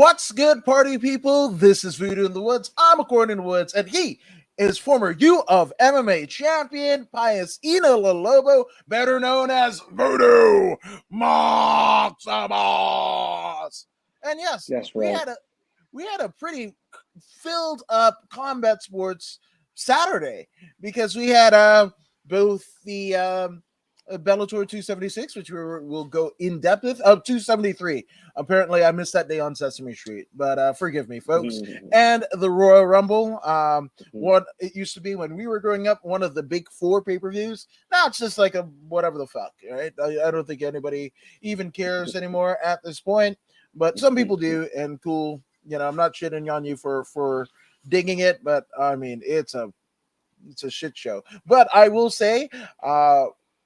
What's good, party people? This is Voodoo in the Woods. I'm a corn in the Woods, and he is former U of MMA champion Pius Ina Lobo, better known as Voodoo Maximus. And yes, That's we right. had a we had a pretty filled up combat sports Saturday because we had both the Bellator 276, which will go in depth with. 273. Apparently, I missed that day on Sesame Street, but forgive me, folks. And the Royal Rumble, what it used to be when we were growing up, one of the big four pay-per-views. Now it's just like a whatever the fuck, right? I don't think anybody even cares anymore at this point, but some people do, and cool. I'm not shitting on you for digging it, but I mean it's a shit show. But I will say,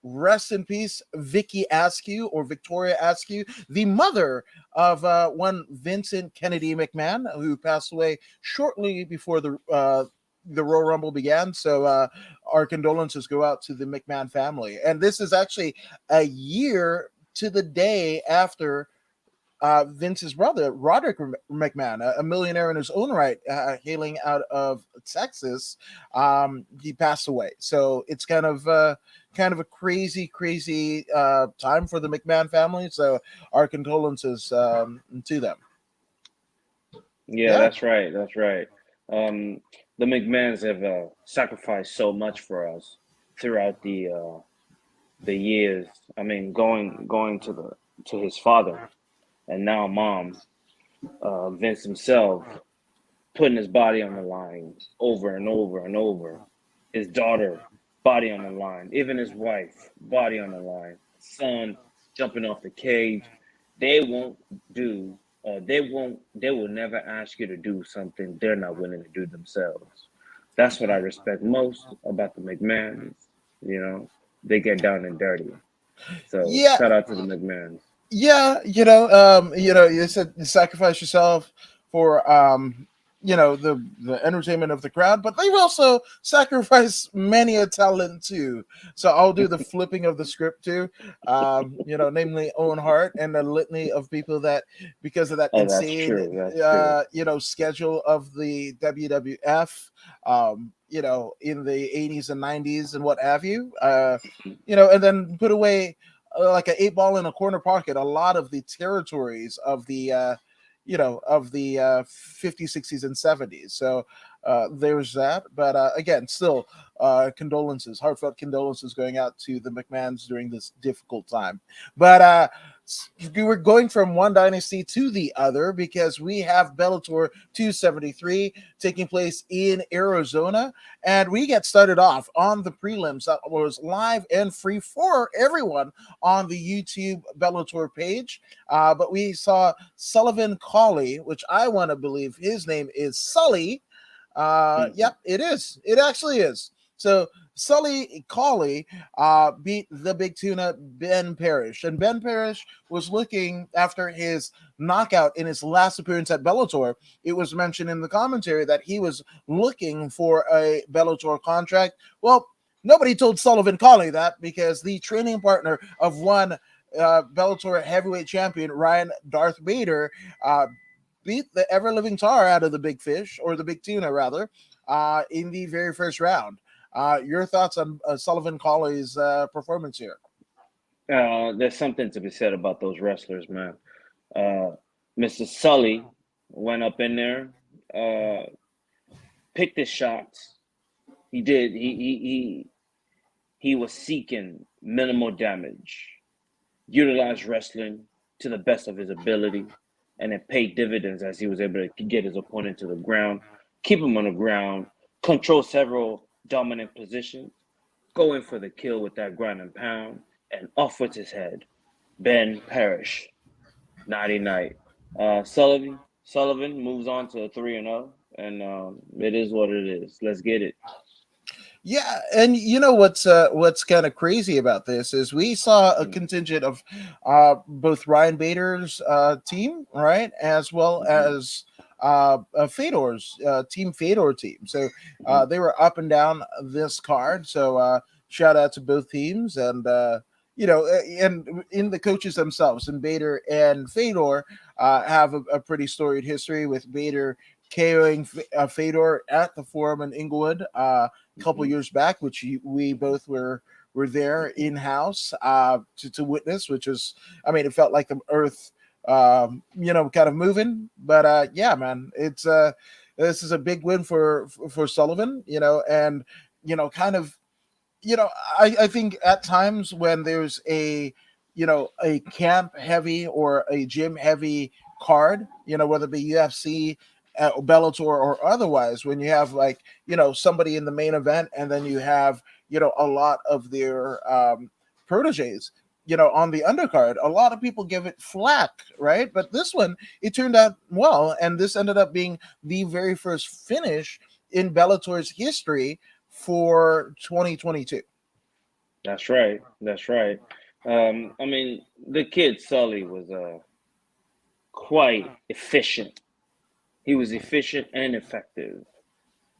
rest in peace, Vicky Askew or Victoria Askew, the mother of one Vincent Kennedy McMahon, who passed away shortly before the Royal Rumble began. So our condolences go out to the McMahon family. And this is actually a year to the day after Vince's brother, Roderick McMahon, a millionaire in his own right, hailing out of Texas. He passed away. So it's kind of a crazy time for the McMahon family. So our condolences to them. Yeah, Yeah. that's right. That's right. Um, the McMahons have sacrificed so much for us throughout the years. I mean, going to his father and now mom, Vince himself, putting his body on the line over and over and over. His daughter, body on the line. Even his wife, body on the line. Son jumping off the cage. They won't do. They will never ask you to do something they're not willing to do themselves. That's what I respect most about the McMahons. You know, they get down and dirty. So Yeah. shout out to the McMahons. Yeah, you said you sacrifice yourself for the entertainment of the crowd, but they've also sacrificed many a talent too. So I'll do the flipping of the script too. Namely Owen Hart and a litany of people that, because of that Oh, that's insane true. That's true. schedule of the WWF, in the 80s and 90s and what have you. And then put away like an eight ball in a corner pocket a lot of the territories of the 50s, 60s, and 70s. So there's that. But again, still, heartfelt condolences going out to the McMahons during this difficult time. But we were going from one dynasty to the other because we have Bellator 273 taking place in Arizona, and we get started off on the prelims that was live and free for everyone on the YouTube Bellator page. But we saw Sullivan Colley, which I want to believe his name is Sully. Yep, it is. It actually is. So Sully Colley beat the big tuna Ben Parrish. And Ben Parrish was looking, after his knockout in his last appearance at Bellator, it was mentioned in the commentary that he was looking for a Bellator contract. Well, nobody told Sullivan Colley that, because the training partner of one Bellator heavyweight champion, Ryan Darth Bader, beat the ever living tar out of the big fish, or the big tuna rather, in the very first round. Your thoughts on Sullivan Colley's performance here? There's something to be said about those wrestlers, man. Uh, Mr. Sully went up in there, uh, picked his shots. He did. He was seeking minimal damage, utilized wrestling to the best of his ability, and it paid dividends as he was able to get his opponent to the ground, keep him on the ground, control several dominant positions, go in for the kill with that ground and pound, and off with his head. Ben Parrish, nighty night. Sullivan moves on to 3-0, and it is what it is. Let's get it. Yeah, and you know what's kind of crazy about this is we saw a Mm-hmm. contingent of both Ryan Bader's team, right, as well Mm-hmm. as Fedor's team, Fedor team. So Mm-hmm. they were up and down this card. So shout out to both teams, and and in the coaches themselves, and Bader and Fedor have a pretty storied history with Bader KOing Fedor at the Forum in Inglewood a couple Hmm. years back, which we both were there in house to witness, which was, I mean, it felt like the earth, kind of moving. But yeah, man, it's this is a big win for Sullivan, and kind of, you know, I think at times when there's a camp heavy or a gym heavy card, whether it be UFC, Bellator, or otherwise, when you have like, somebody in the main event and then you have, a lot of their proteges, on the undercard, a lot of people give it flack, right? But this one, it turned out well, and this ended up being the very first finish in Bellator's history for 2022. That's right. That's right. I mean, the kid Sully was quite efficient. He was efficient and effective.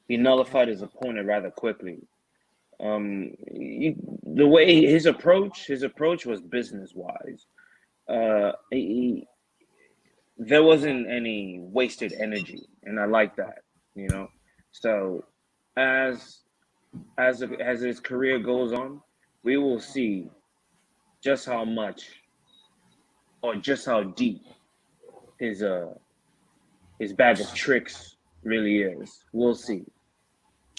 He nullified his opponent rather quickly. The way his approach was business wise. He, there wasn't any wasted energy, and I like that. You know, so as as his career goes on, we will see just how much or just how deep his uh his bag of tricks really is. We'll see.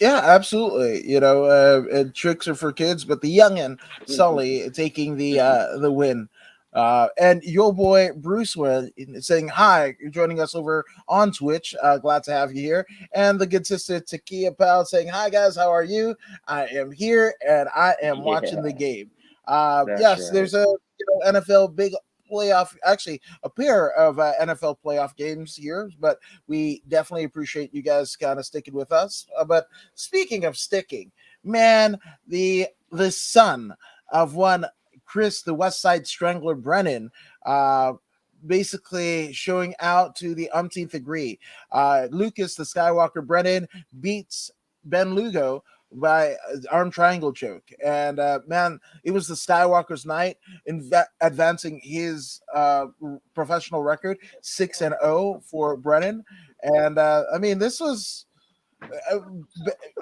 Yeah, absolutely. And tricks are for kids, but the youngin Sully taking the win. And your boy Bruce was saying hi. You're joining us over on Twitch. Glad to have you here. And the good sister Takia Pal saying hi guys. How are you? I am here and I am watching the Yeah, game. that's Yes, right. there's a NFL big playoff. Actually, a pair of NFL playoff games here, but we definitely appreciate you guys kind of sticking with us. But speaking of sticking, man, the son of one Chris, the West Side Strangler Brennan, uh, basically showing out to the umpteenth degree. Lucas, the Skywalker Brennan, beats Ben Lugo by arm triangle choke. And man, it was the Skywalker's night in advancing his professional record 6-0 for Brennan. And I mean, this was uh,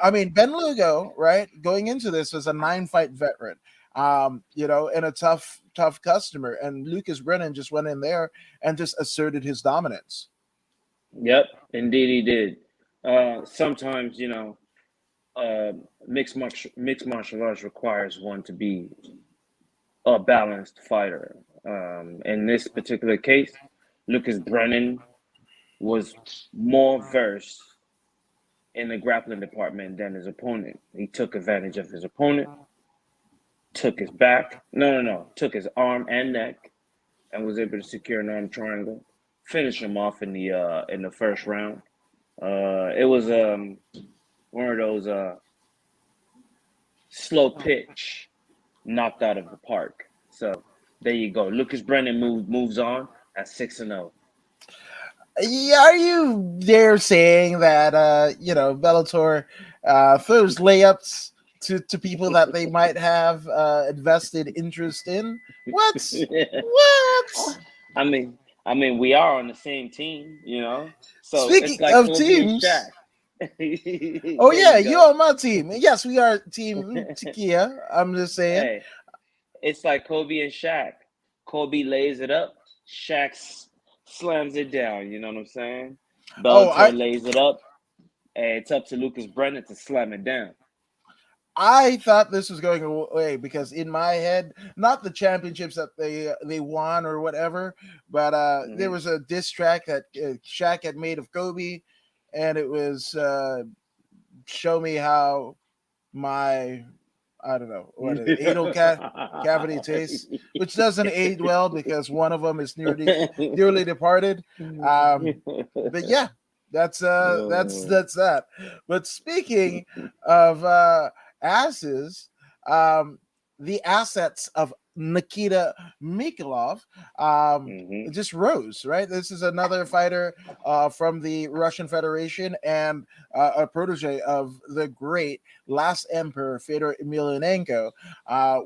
I mean, Ben Lugo, right, going into this was a 9 fight veteran, and a tough customer. And Lucas Brennan just went in there and just asserted his dominance. Yep, indeed he did. Sometimes, uh, mixed martial arts requires one to be a balanced fighter. In this particular case, Lucas Brennan was more versed in the grappling department than his opponent. He took advantage of his opponent, took his back, no, took his arm and neck, and was able to secure an arm triangle, finish him off in the first round. It was one of those slow pitch knocked out of the park. So there you go. Lucas Brennan moves on at 6-0. Yeah, are you there saying that Bellator throws layups to people that they might have invested interest in? What? What? I mean, we are on the same team, So it's Speaking like of Kobe and teams, Shaq. oh There yeah, you you go. on my team. Yes, we are team Takia. I'm just saying. Hey, it's like Kobe and Shaq. Kobe lays it up, Shaq slams it down. You know what I'm saying? Oh, I Bellator lays it up, and it's up to Lucas Brennan to slam it down. I thought this was going away because in my head, not the championships that they won or whatever, but there Hmm. was a diss track that Shaq had made of Kobe, and it was show me how my I don't know what it, cavity tastes, which doesn't age well because one of them is nearly departed. But yeah, that's that. But speaking of asses, um, the assets of Nikita Mikhailov Hmm. just rose. Right, this is another fighter from the Russian Federation and a protege of the great last emperor Fyodor Emelianenko,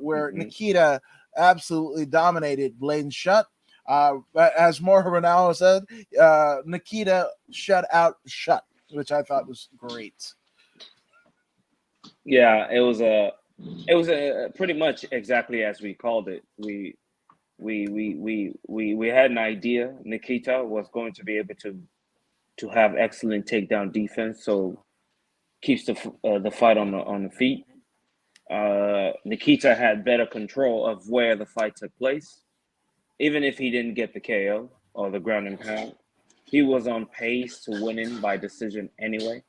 where Hmm. Nikita absolutely dominated Blaine Shutt. As Mauro Ronaldo said, Nikita shut out Shutt, which I thought was great. Yeah, it was a pretty much exactly as we called it. We had an idea. Nikita was going to be able to have excellent takedown defense, so keeps the fight on the feet. Nikita had better control of where the fight took place, even if he didn't get the KO or the ground and pound. He was on pace to winning by decision anyway,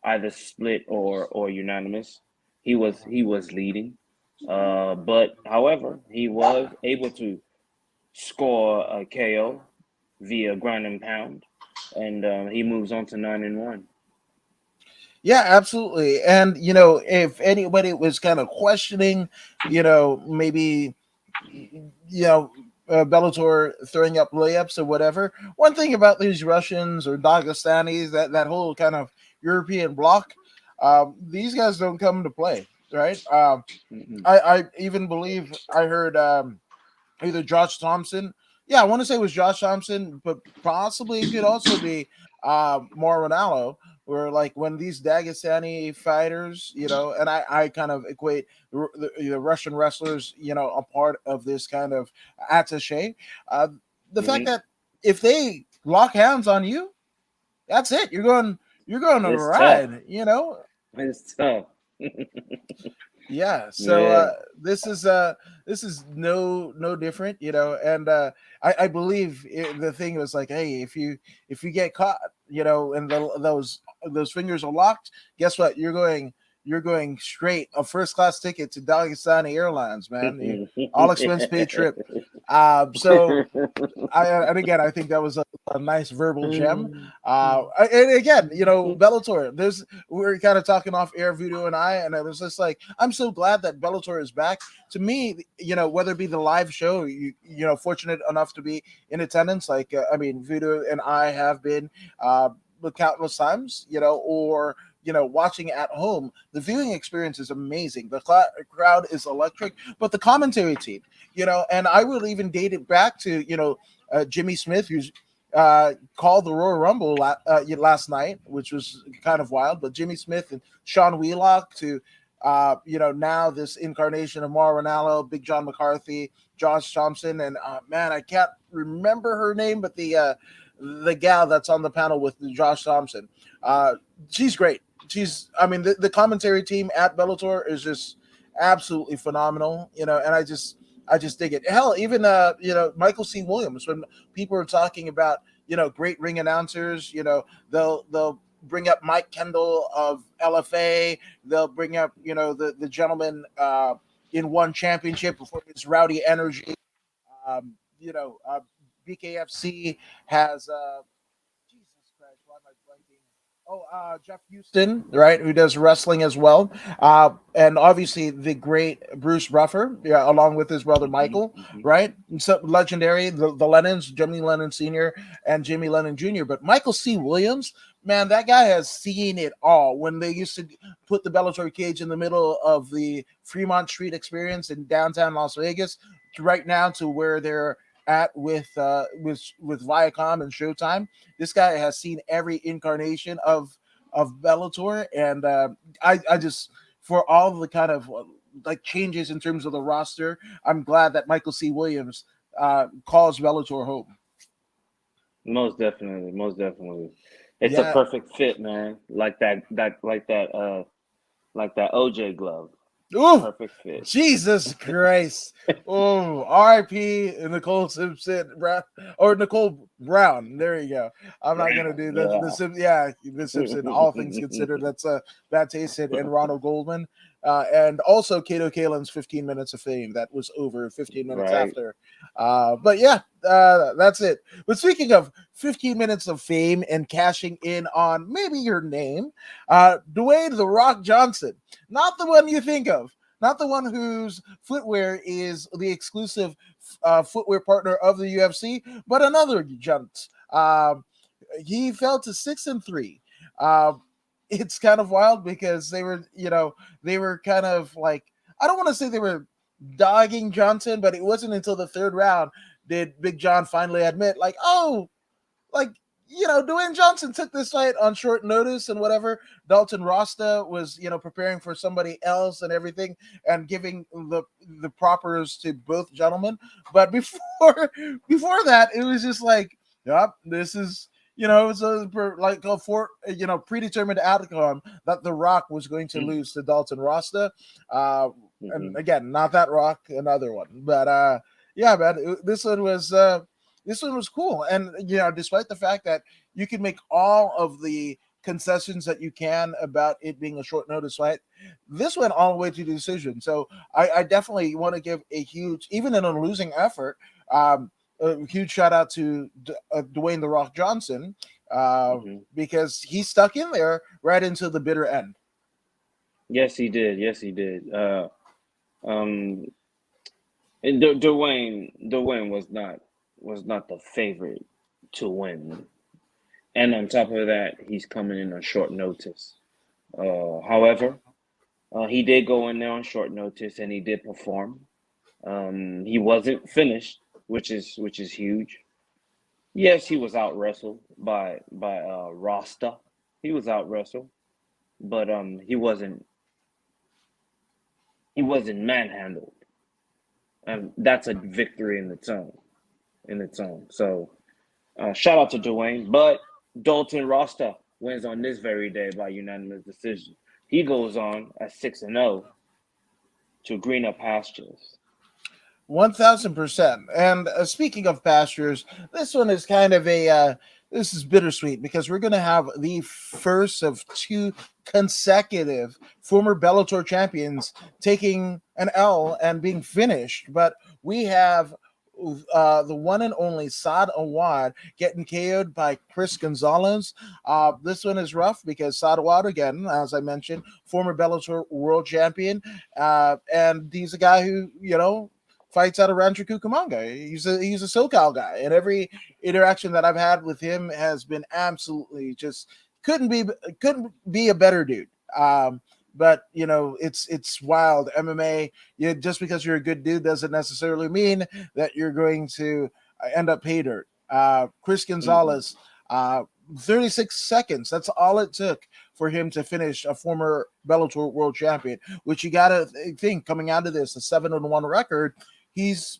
either split or unanimous. He was leading, but however, he was able to score a KO via ground and pound, and he moves on to 9-1. Yeah, absolutely. And if anybody was kind of questioning, maybe Bellator throwing up layups or whatever. One thing about these Russians or Dagestanis, that whole kind of European bloc, these guys don't come to play, right? Mm-mm. I even believe I heard either Josh Thompson. Yeah, I want to say it was Josh Thompson, but possibly it could also be Mauro Ronaldo. Where like when these Dagestani fighters, and I kind of equate the Russian wrestlers, a part of this kind of attaché. Uh, the fact Mm-hmm. that if they lock hands on you, that's it. You're going on a It's tough. ride. It's tough. Yeah, so Yeah. this is no different, and I believe the thing was like, hey, if you get caught, and those fingers are locked, guess what? You're going straight a first class ticket to Dagestani Airlines, man. All expense paid trip. So and again, I think that was a nice verbal gem. And again, Bellator. We were kind of talking off air, Voodoo and and it was just like, I'm so glad that Bellator is back. To me, whether it be the live show, fortunate enough to be in attendance, like I mean, Voodoo and I have been countless times, or watching at home. The viewing experience is amazing. The crowd is electric, but the commentary team, and I will even date it back to Jimmy Smith, who's called the Royal Rumble last night, which was kind of wild. But Jimmy Smith and Sean Wheelock to now this incarnation of Mauro Ronaldo, Big John McCarthy, Josh Thompson, and man, I can't remember her name, but the gal that's on the panel with Josh Thompson, uh, she's great. I mean, the commentary team at Bellator is just absolutely phenomenal, and I just dig it. Hell, even Michael C. Williams, when people are talking about great ring announcers, they'll bring up Mike Kendall of LFA. They'll bring up the gentleman in one championship before his Rowdy Energy. Um, you know, BKFC has Jesus Christ, why am I blanking? Oh, Jeff Houston, right, who does wrestling as well, and obviously the great Bruce Buffer, yeah, along with his brother Hmm. Michael, Hmm. right? And so legendary, the Lennons, Jimmy Lennon Sr. and Jimmy Lennon Jr. But Michael C. Williams, man, that guy has seen it all. When they used to put the Bellator cage in the middle of the Fremont Street Experience in downtown Las Vegas, to right now to where they're at with Viacom and Showtime. This guy has seen every incarnation of Bellator, and I just for all the kind of like changes in terms of the roster, I'm glad that Michael C. Williams calls Bellator home. Most definitely, most definitely. It's a Yeah. perfect fit, man. Like that OJ glove. Ooh, Perfect fit. Jesus Christ. Oh, R.I.P. Nicole Simpson Brown or Nicole Brown. There you go. I'm not gonna Brown. do Yeah. the Simpson. All things considered, that's bad taste and Ronald Goldman, and also Kato Kalin's 15 minutes of fame. That was over 15 minutes Right. after. But yeah, that's it. But speaking of 15 minutes of fame and cashing in on maybe your name, Dwayne the Rock Johnson, not the one you think of, not the one whose footwear is the exclusive footwear partner of the UFC, but another gent. He fell to 6-3. It's kind of wild because they were kind of like, I don't want to say they were. dogging Johnson, but it wasn't until the third round did Big John finally admit, like, oh, like, Dwayne Johnson took this fight on short notice and whatever. Dalton Rasta was, preparing for somebody else and everything, and giving the propers to both gentlemen. But before that, it was just like, yep, this is. It was like a predetermined outcome that The Rock was going to Mm-hmm. lose to Dalton Rasta. Uh, and Mm-hmm. again, not that Rock, another one. But yeah, man, this one was cool. And despite the fact that you can make all of the concessions that you can about it being a short notice fight, this went all the way to the decision. So I definitely want to give a huge, even in a losing effort, a huge shout out to Dwayne the Rock Johnson, Mm-hmm. because he stuck in there right into the bitter end. Yes, he did. Yes, he did. Um, and Dwayne was not the favorite to win, and on top of that, he's coming in on short notice. However, he did go in there on short notice, and he did perform. He wasn't finished, which is huge. Yes, he was out wrestled by Rasta. He was out wrestled, but he wasn't manhandled, and that's a victory in its own. In its own. So shout out to Dwayne, but Dalton Rasta wins on this very day by unanimous decision. He goes on at 6-0 to greener pastures. 1000%. And speaking of pastures, this one is kind of this is bittersweet because we're going to have the first of two consecutive former Bellator champions taking an L and being finished. But we have the one and only Saad Awad getting KO'd by Chris Gonzalez. This one is rough because Saad Awad, again, as I mentioned, former Bellator world champion, and he's a guy who fights out of Rancho Cucamonga. He's a SoCal guy, and every interaction that I've had with him has been absolutely just couldn't be couldn't be a better dude. But it's wild MMA. Just because you're a good dude doesn't necessarily mean that you're going to end up pay dirt. Chris Mm-mm. Gonzalez, 36 seconds. That's all it took for him to finish a former Bellator world champion. Which you got to think coming out of this, a 7-1 record. He's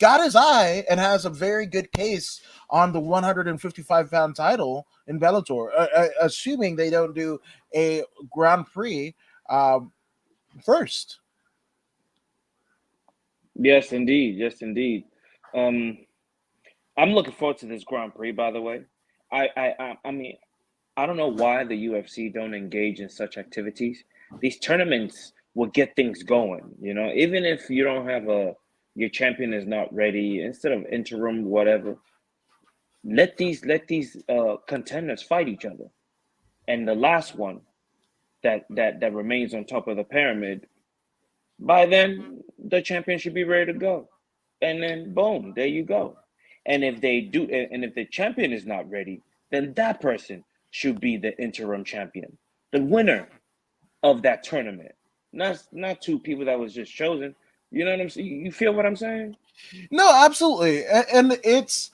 got his eye and has a very good case on the 155-pound title in Bellator, assuming they don't do a Grand Prix um, first. Yes, indeed. Yes, indeed. Um, I'm looking forward to this Grand Prix. By the way, I mean, I don't know why the UFC don't engage in such activities. These tournaments will get things going. Even if you don't have your champion is not ready, instead of interim whatever, let these contenders fight each other. And the last one that remains on top of the pyramid, by then the champion should be ready to go. And then boom, there you go. And if they do, and if the champion is not ready, then that person should be the interim champion, the winner of that tournament. Not two people that was just chosen. You know what I'm saying? You feel what I'm saying? No, absolutely, and it's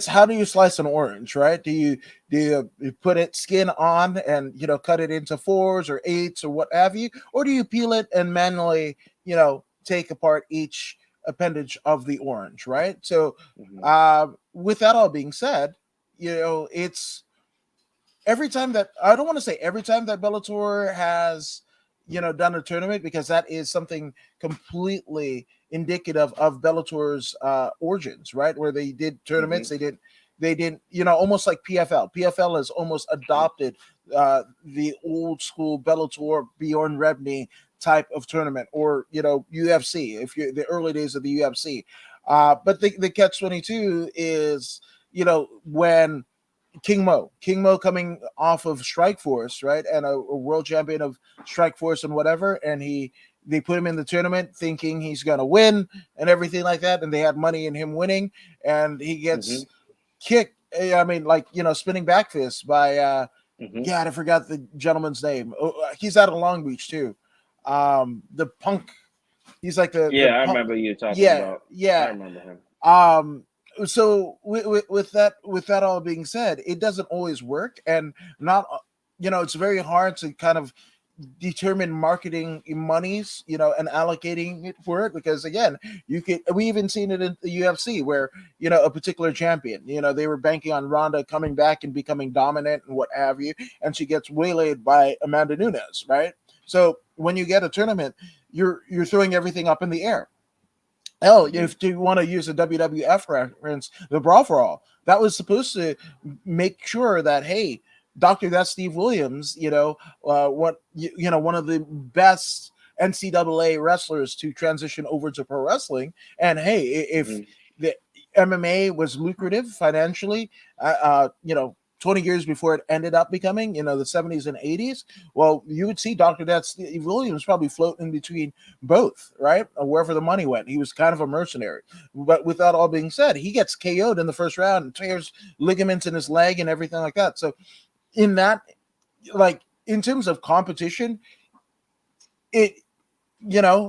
how do you slice an orange, right? Do you put it skin on and cut it into fours or eights or what have you, or do you peel it and manually take apart each appendage of the orange, right? So, Hmm. with that all being said, it's every time that I don't want to say every time that Bellator has done a tournament because that is something completely indicative of Bellator's origins, right? Where they did tournaments, Hmm. they didn't almost like PFL. PFL has almost adopted the old school Bellator Bjorn Rebney type of tournament, or UFC if you're the early days of the UFC. But the catch 22 is when King Mo coming off of Strike Force, right, and a world champion of Strike Force and whatever, and they put him in the tournament thinking he's gonna win and everything like that, and they had money in him winning, and he Hmm. gets kicked. I mean, like spinning back fist by Hmm. God, I forgot the gentleman's name. He's out of Long Beach too. The punk. He's like the Yeah, I remember you talking yeah, about. I yeah. remember him. Um, so with that all being said, it doesn't always work, and not it's very hard to kind of determine marketing monies, and allocating it for it, because again, we even seen it in the UFC where a particular champion, they were banking on Ronda coming back and becoming dominant and what have you, and she gets waylaid by Amanda Nunes, right? So when you get a tournament, you're throwing everything up in the air. Hell, Hmm. if you want to use a WWF reference, the Brawl for All, that was supposed to make sure that, hey, Doctor, that's Steve Williams, one of the best NCAA wrestlers to transition over to pro wrestling, and hey, if Hmm. the MMA was lucrative financially, 20 years before it ended up becoming, the 70s and 80s, well, you would see Dr. Death Steve Williams probably floating between both, right? Or wherever the money went. He was kind of a mercenary. But with that all being said, he gets KO'd in the first round and tears ligaments in his leg and everything like that. So in that, like in terms of competition, it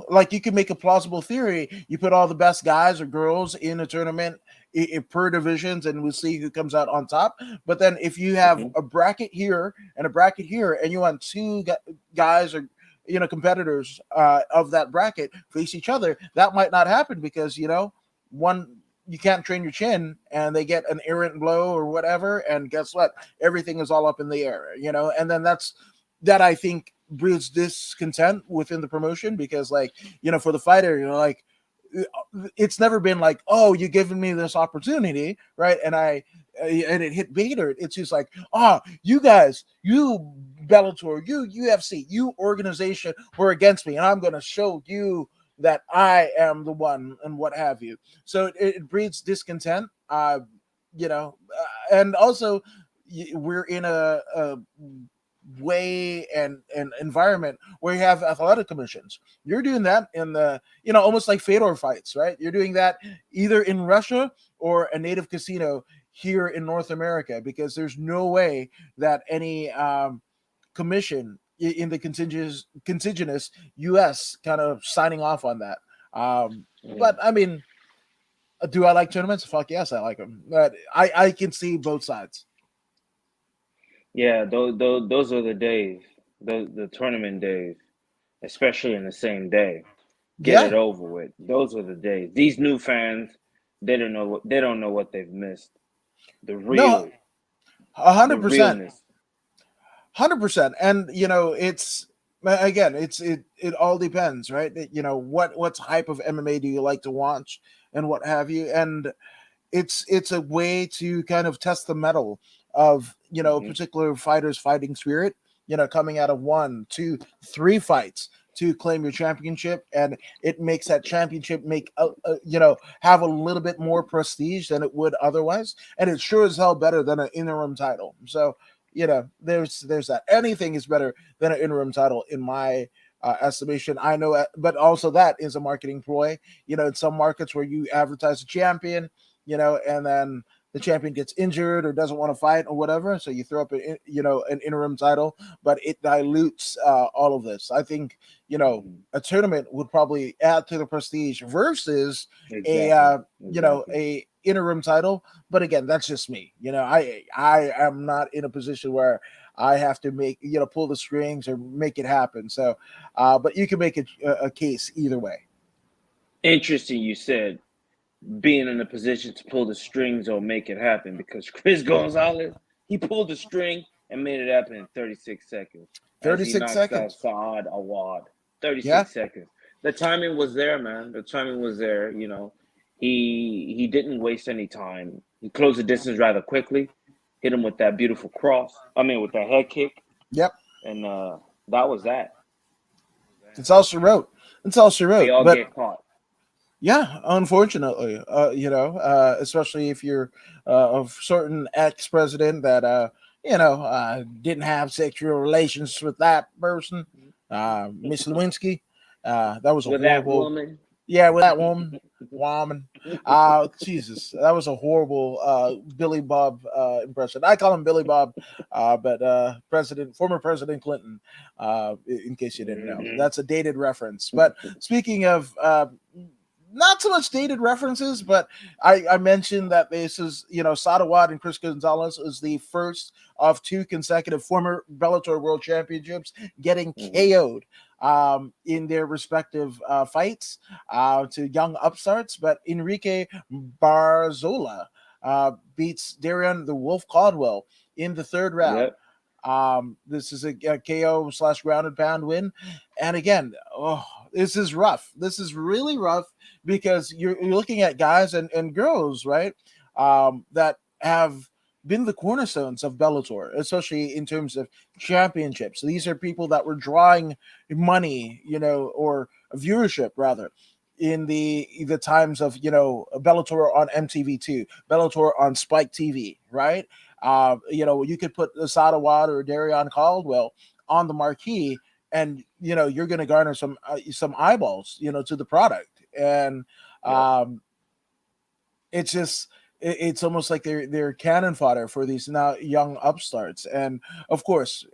like you can make a plausible theory. You put all the best guys or girls in a tournament per divisions, and we'll see who comes out on top. But then if you have Hmm. a bracket here and a bracket here, and you want two guys or competitors of that bracket face each other, that might not happen because one, you can't train your chin and they get an errant blow or whatever, and guess what, everything is all up in the air, and then that I think breeds discontent within the promotion, because like for the fighter, like it's never been like, oh, you giving me this opportunity, right? And it hit Bader. It's just like, you guys, you Bellator, you UFC, you organization were against me, and I'm going to show you that I am the one, and what have you. So it breeds discontent. And also we're in a way and environment where you have athletic commissions. You're doing that in the, almost like Fedor fights, right? You're doing that either in Russia or a native casino here in North America, because there's no way that any commission in the contiguous US kind of signing off on that. Yeah. But I mean, do I like tournaments? Fuck yes, I like them. But I can see both sides. Yeah, those are the days, the tournament days, especially in the same day. Get it Yeah, over with. Those are the days. These new fans, they don't know what they've missed. The no, real, the 100%. realness. 100%. And it's again, it all depends, right? What type of MMA do you like to watch and what have you. And it's a way to kind of test the metal of a Hmm. particular fighter's fighting spirit, coming out of one, two, three fights to claim your championship, and it makes that championship make have a little bit more prestige than it would otherwise, and it sure as hell better than an interim title. So there's that. Anything is better than an interim title in my estimation. I know, but also that is a marketing ploy. In some markets where you advertise a champion, and then the champion gets injured or doesn't want to fight or whatever, so you throw up an interim title, but it dilutes all of this. I think Hmm. a tournament would probably add to the prestige versus a Exactly. Exactly. a interim title. But again, that's just me. I am not in a position where I have to make pull the strings or make it happen. So, but you can make a case either way. Interesting. You said being in a position to pull the strings or make it happen because Chris Gonzalez, he pulled the string and made it happen in 36 seconds as he 36 knocks out seconds. Saad Awad. Yeah. 36 seconds. The timing was there, man. The timing was there. He didn't waste any time. He closed the distance rather quickly. Hit him with that beautiful cross. I mean, with that head kick, Yep. and that was that. That's all she wrote. That's all she They wrote. all But get caught. yeah, unfortunately, especially if you're a certain ex president that didn't have sexual relations with that person, Miss Lewinsky. That was a With that horrible. woman. Yeah, with that woman. Jesus, that was a horrible Billy Bob impression. I call him Billy Bob, but former President Clinton. In case you didn't know, Hmm. that's a dated reference. But speaking of not so much dated references, but I mentioned that this is, Sadawad and Chris Gonzalez is the first of two consecutive former Bellator World Championships getting Hmm. KO'd in their respective fights to young upstarts. But Enrique Barzola beats Darian the Wolf Caldwell in the third round. Yep. This is a KO slash ground and pound win. And again, this is rough. This is really rough because you're looking at guys and girls, right? That have been the cornerstones of Bellator, especially in terms of championships. These are people that were drawing money, or viewership rather, in the times of Bellator on MTV2, Bellator on Spike TV, right? You could put Asada Wad or Darion Caldwell on the marquee, and you're going to garner some eyeballs, to the product, and Yep. um, it's just it's almost like they're cannon fodder for these now young upstarts, and of course,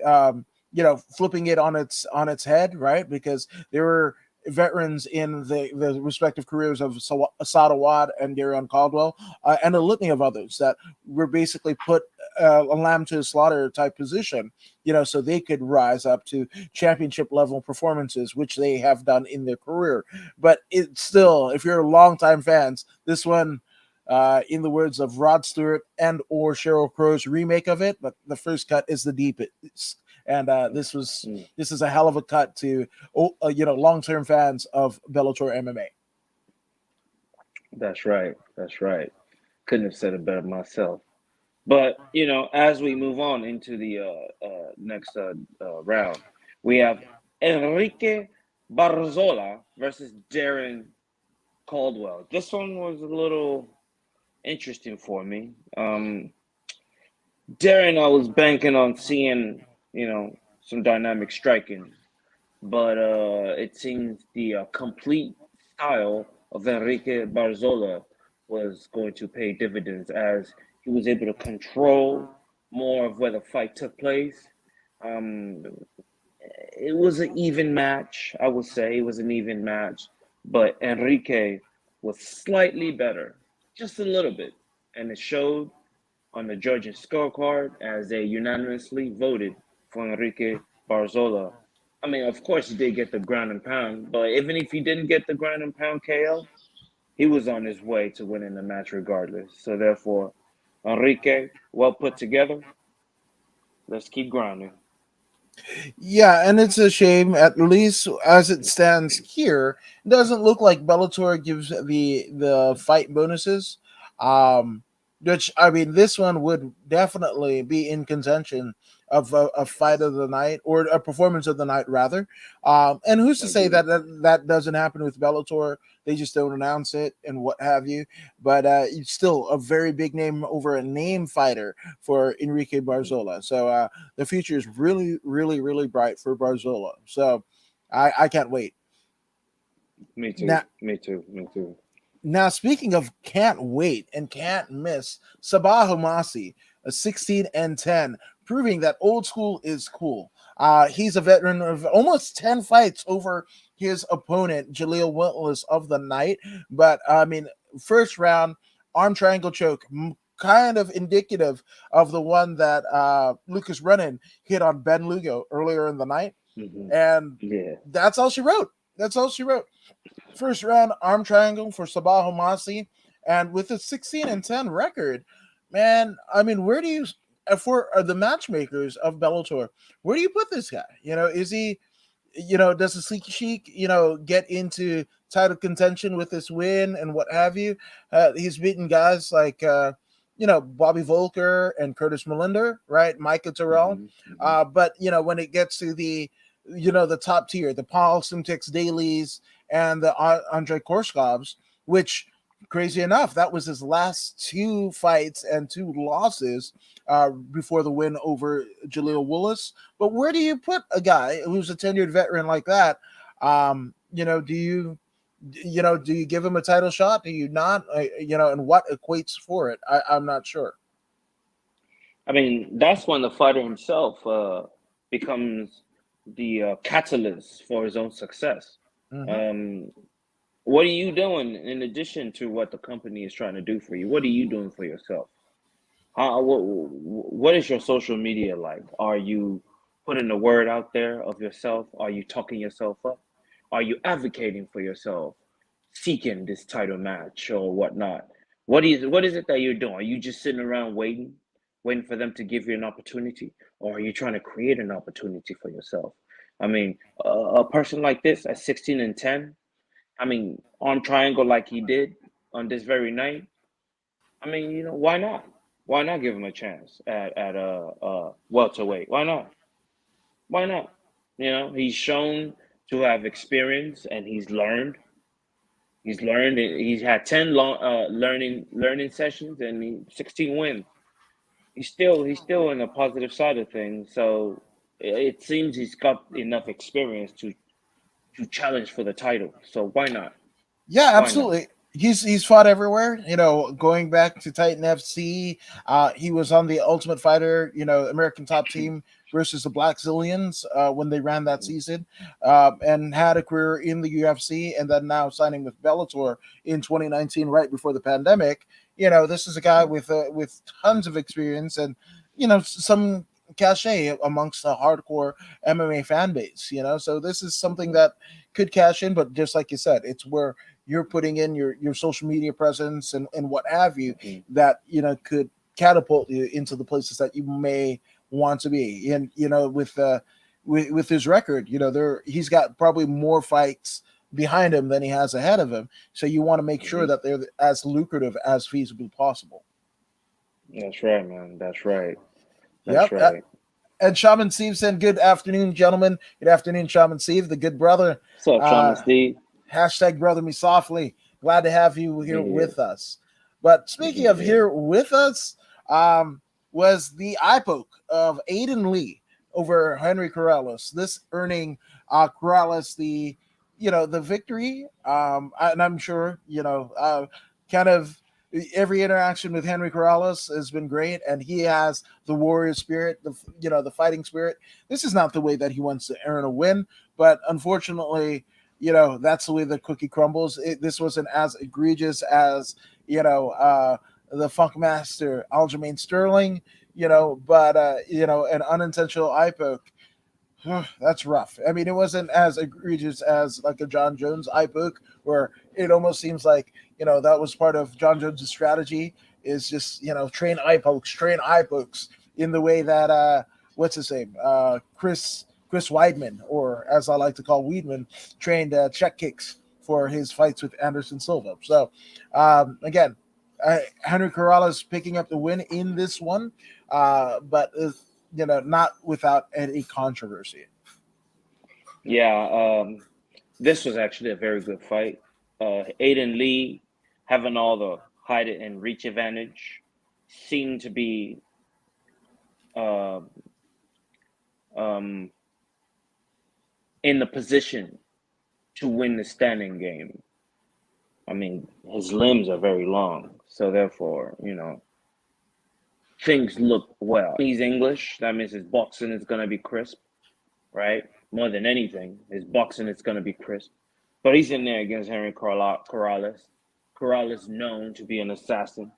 flipping it on its head, right? Because there were veterans in the respective careers of Asada Wad and Darion Caldwell, and a litany of others that were basically put a lamb to the slaughter type position, so they could rise up to championship level performances, which they have done in their career. But it's still, if you're longtime fans, this one, in the words of Rod Stewart and or Cheryl Crow's remake of it, but the first cut is the deepest. And Mm. this is a hell of a cut to long term fans of Bellator MMA. That's right. That's right. Couldn't have said it better myself. But as we move on into the next round, we have Enrique Barzola versus Darren Caldwell. This one was a little interesting for me. Darren, I was banking on seeing some dynamic striking, but it seems the complete style of Enrique Barzola was going to pay dividends as he was able to control more of where the fight took place. Um, it was an even match, I would say. It was an even match, but Enrique was slightly better, just a little bit, and it showed on the judges' scorecard as they unanimously voted for Enrique Barzola. I mean, of course, he did get the ground and pound, but even if he didn't get the ground and pound KO, he was on his way to winning the match regardless. So, therefore, Enrique, well put together. Let's keep grinding. Yeah, and it's a shame. At least as it stands here, it doesn't look like Bellator gives the fight bonuses. Um, which, I mean, this one would definitely be in contention of a fight of the night, or a performance of the night rather. And who's to say Agreed. that doesn't happen with Bellator? They just don't announce it and what have you. But it's still a very big name over a name fighter for Enrique Barzola. So the future is really, really, really bright for Barzola. So I can't wait. Me too. Now, Me too. Me too. now, speaking of can't wait and can't miss, Sabah Homasi, a 16-10, proving that old school is cool. He's a veteran of almost 10 fights over his opponent, Jaleel Willis of the night. But I mean, first round, arm triangle choke, kind of indicative of the one that Lucas Brennan hit on Ben Lugo earlier in the night. Hmm. And Yeah. that's all she wrote. That's all she wrote. First round arm triangle for Sabah Homasi, and with a 16-10 record, man. I mean, where do you for the matchmakers of Bellator? Where do you put this guy? Is he? Does the Sleeky Sheik, get into title contention with this win and what have you? He's beaten guys like, Bobby Volker and Curtis Melinder, right? Micah Terrell. Hmm. Hmm. But, when it gets to the top tier, the Paul Simtex Dailies and the Andre Korskovs, which, crazy enough, that was his last two fights and two losses before the win over Jaleel Willis. But where do you put a guy who's a tenured veteran like that? Do you Do you give him a title shot? Do you not? And what equates for it? I'm not sure. I mean, that's when the fighter himself becomes the catalyst for his own success. Hmm. Um, what are you doing in addition to what the company is trying to do for you? What are you doing for yourself? What is your social media like? Are you putting the word out there of yourself? Are you talking yourself up? Are you advocating for yourself, seeking this title match or whatnot? What is it that you're doing? Are you just sitting around waiting for them to give you an opportunity, or are you trying to create an opportunity for yourself? I mean, a person like this at 16-10, I mean, on triangle like he did on this very night. I mean, why not? Why not give him a chance at welterweight? Why not? Why not? He's shown to have experience and he's learned. He's learned. He's had 10 long learning sessions and 16 wins. He's still in the positive side of things. So it seems he's got enough experience to challenge for the title. So why not? Yeah, Why not? absolutely. He's fought everywhere. Going back to Titan FC, he was on the Ultimate Fighter, American Top Team versus the Black Zillions when they ran that Mhm, season, and had a career in the UFC, and then now signing with Bellator in 2019, right before the pandemic. This is a guy mhm, with tons of experience and some cachet amongst the hardcore MMA fan base. So this is something mhm, that could cash in, but just like you said, it's where you're putting in your social media presence and what have you mhm, that could catapult you into the places that you may want to be. And with his record, he's got probably more fights behind him than he has ahead of him, so you want to make sure mhm. that they're as lucrative as feasibly possible. That's right, man. That's right. That's Yep. right. And Shaman Steve said, "Good afternoon, gentlemen. Good afternoon, Shaman Steve, the good brother. What's up, Shaman Uh, Steve? Hashtag brother me softly. Glad to have you here Yeah, with us." But speaking of yeah. here with us, was the eye poke of Aiden Lee over Henry Corrales. This earning Corrales the victory. And I'm sure kind of every interaction with Henry Corrales has been great, and he has the warrior spirit, the fighting spirit. This is not the way that he wants to earn a win, but unfortunately, that's the way the cookie crumbles. This wasn't as egregious as the Funk Master Aljamain Sterling, but an unintentional eye poke. That's rough. I mean, it wasn't as egregious as like a John Jones eye poke, where it almost seems like that was part of John Jones' strategy, is just train eye pokes in the way that what's his name, Chris Weidman, or as I like to call Weidman, trained check kicks for his fights with Anderson Silva. So again, Henry Corrales picking up the win in this one, but not without any controversy. Yeah, this was actually a very good fight. Aiden Lee having all the height and reach advantage seemed to be uh, um, in the position to win the standing game. I mean, his limbs are very long, so therefore, things look well. He's English, that means his boxing is going to be crisp, right? More than anything, his boxing is going to be crisp. But he's in there against Henry Corrales. Corrales known to be an assassin,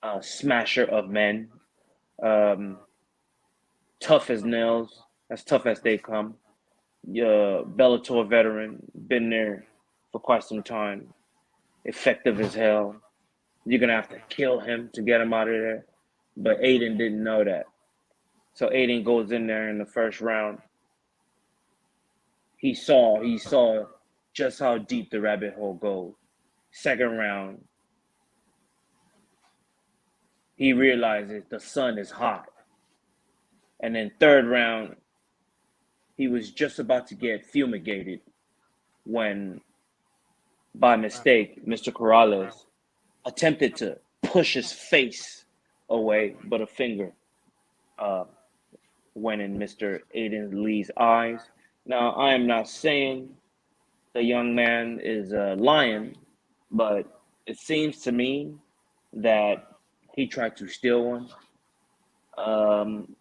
a smasher of men, um, tough as nails, as tough as they come. Bellator veteran, been there for quite some time, effective as hell. You're gonna have to kill him to get him out of there. But Aiden didn't know that. So Aiden goes in there in the first round. He saw just how deep the rabbit hole goes. Second round, he realizes the sun is hot. And then third round, he was just about to get fumigated when, by mistake, Mr. Corrales attempted to push his face away, but a finger uh, went in Mr. Aiden Lee's eyes. Now, I am not saying the young man is lying, but it seems to me that he tried to steal one. Um,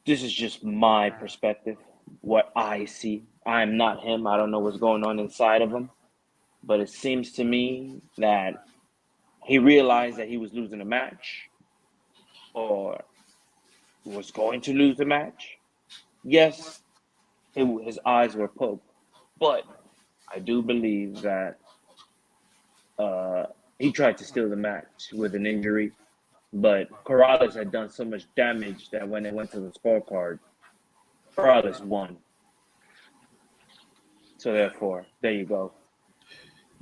this is just my perspective, what I see. I am not him. I don't know what's going on inside of him, but it seems to me that he realized that he was losing a match or was going to lose the match. Yes, his eyes were poked, but I do believe that uh, he tried to steal the match with an injury. But Corrales had done so much damage that when it went to the scorecard, Corrales won. So therefore, there you go.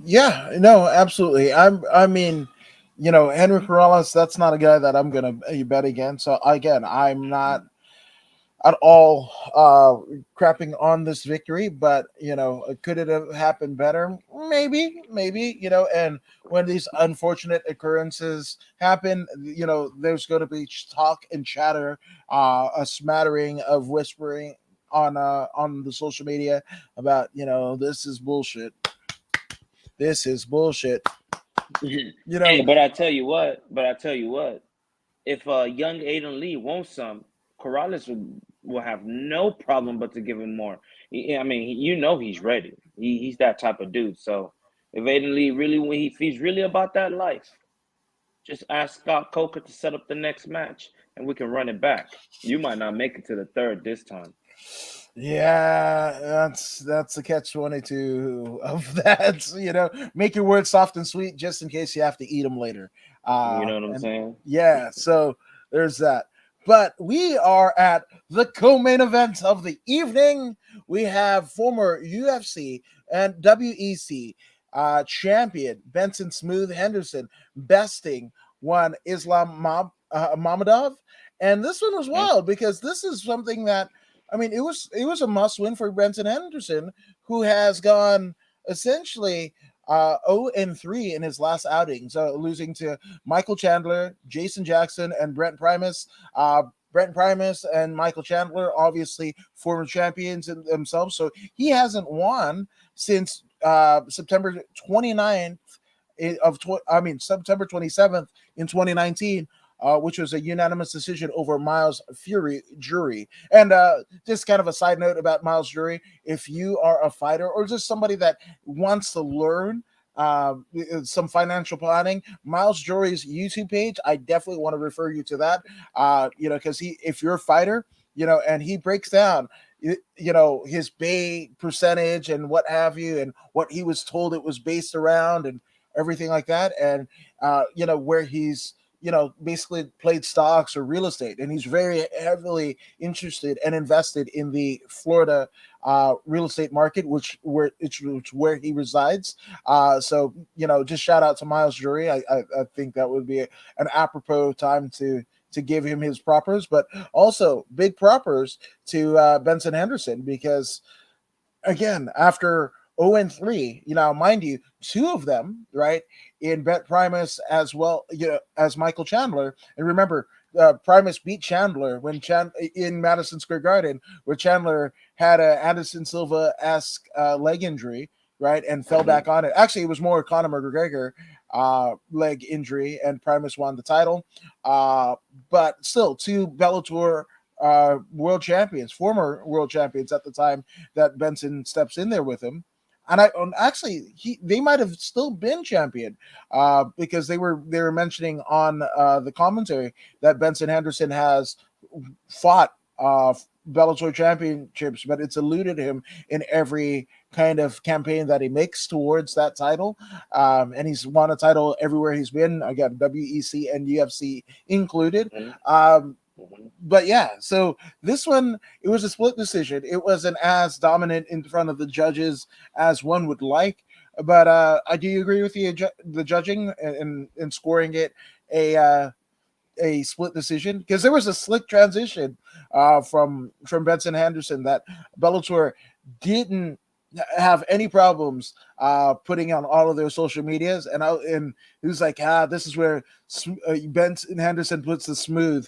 Yeah, no, absolutely. I mean, Henry Corrales, that's not a guy that I'm gonna bet against. So again, I'm not at all crapping on this victory, but could it have happened better? Maybe. And when these unfortunate occurrences happen, there's going to be talk and chatter, a smattering of whispering on the social media about this is bullshit. This is bullshit. You know, Hey, but I tell you what. But I tell you what. If young Aiden Lee wants some, Corrales will have no problem but to give him more. I mean, you know he's ready. He's that type of dude. So if Aiden Lee really, when if he's really about that life, just ask Scott Coker to set up the next match, and we can run it back. You might not make it to the third this time. yeah, that's the catch 22 of that. Make your words soft and sweet just in case you have to eat them later. You know what I'm And saying? yeah, so there's that. But we are at the co-main event of the evening. We have former UFC and WEC champion Benson Smooth Henderson besting one Islam Mamedov, and this one was Hmm. wild because this is something that, I mean, it was a must win for Benson Henderson, who has gone essentially 0-3 in his last outing, so losing to Michael Chandler, Jason Jackson, and Brent Primus. Brent Primus and Michael Chandler, obviously former champions themselves, so he hasn't won since September 29th September 27th in 2019, which was a unanimous decision over Miles Fury Jury. And just kind of a side note about Miles Jury: if you are a fighter or just somebody that wants to learn some financial planning, Miles Jury's YouTube page, I definitely want to refer you to that. Because if you're a fighter, and he breaks down his bay percentage and what have you, and what he was told it was based around, and everything like that, and where he's basically played stocks or real estate, and he's very heavily interested and invested in the Florida real estate market, which where he resides. So just shout out to Miles Jury. I think that would be an apropos time to give him his propers, but also big propers to Benson Henderson, because again, after 0-3, mind you, two of them, right, in Bet Primus as well, as Michael Chandler. And remember, Primus beat Chandler in Madison Square Garden, where Chandler had a Anderson Silva esque leg injury, right, and fell Hmm. back on it. Actually, it was more Conor McGregor leg injury, and Primus won the title. But still, two Bellator world champions, former world champions at the time that Benson steps in there with him. And actually, they might have still been champion, because they were mentioning on the commentary that Benson Henderson has fought Bellator championships, but it's eluded him in every kind of campaign that he makes towards that title. And he's won a title everywhere he's been, again, WEC and UFC included. Hmm. Um, Hmm. but yeah, so this one, it was a split decision. It wasn't as dominant in front of the judges as one would like. But I do agree with the judging and scoring it a split decision, because there was a slick transition from Benson Henderson that Bellator didn't have any problems putting on all of their social medias, and he was like, this is where Benson Henderson puts the smooth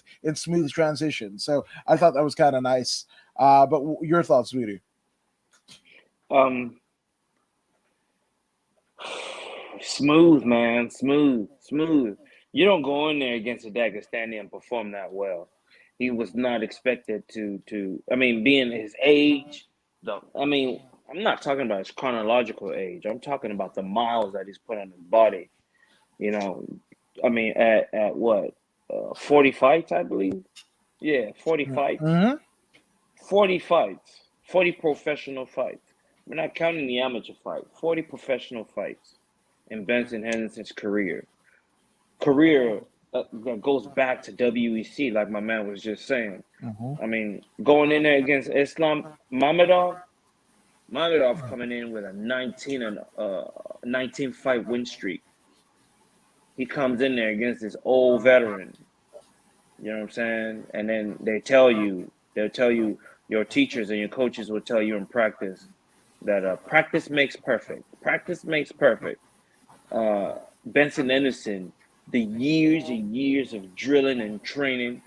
transition. So I thought that was kind of nice. But your thoughts, Voodoo? Um, Smooth, man, smooth, smooth. You don't go in there against a Dagestani and perform that well. He was not expected to. I mean, being his age, the. I mean, I'm not talking about his chronological age. I'm talking about the miles that he's put on his body. You know, I mean, at what, 40 fights, I believe. Yeah, 40 fights. Mm-hmm. 40 fights. 40 professional fights. We're not counting the amateur fight. 40 professional fights in Benson Henderson's career that goes back to WEC, like my man was just saying. Mm-hmm. I mean, going in there against Islam Mamedov coming in with a 19 fight win streak. He comes in there against this old veteran. You know what I'm saying? And then they'll tell you, your teachers and your coaches will tell you in practice that practice makes perfect. Practice makes perfect. Benson Henderson, the years and years of drilling and training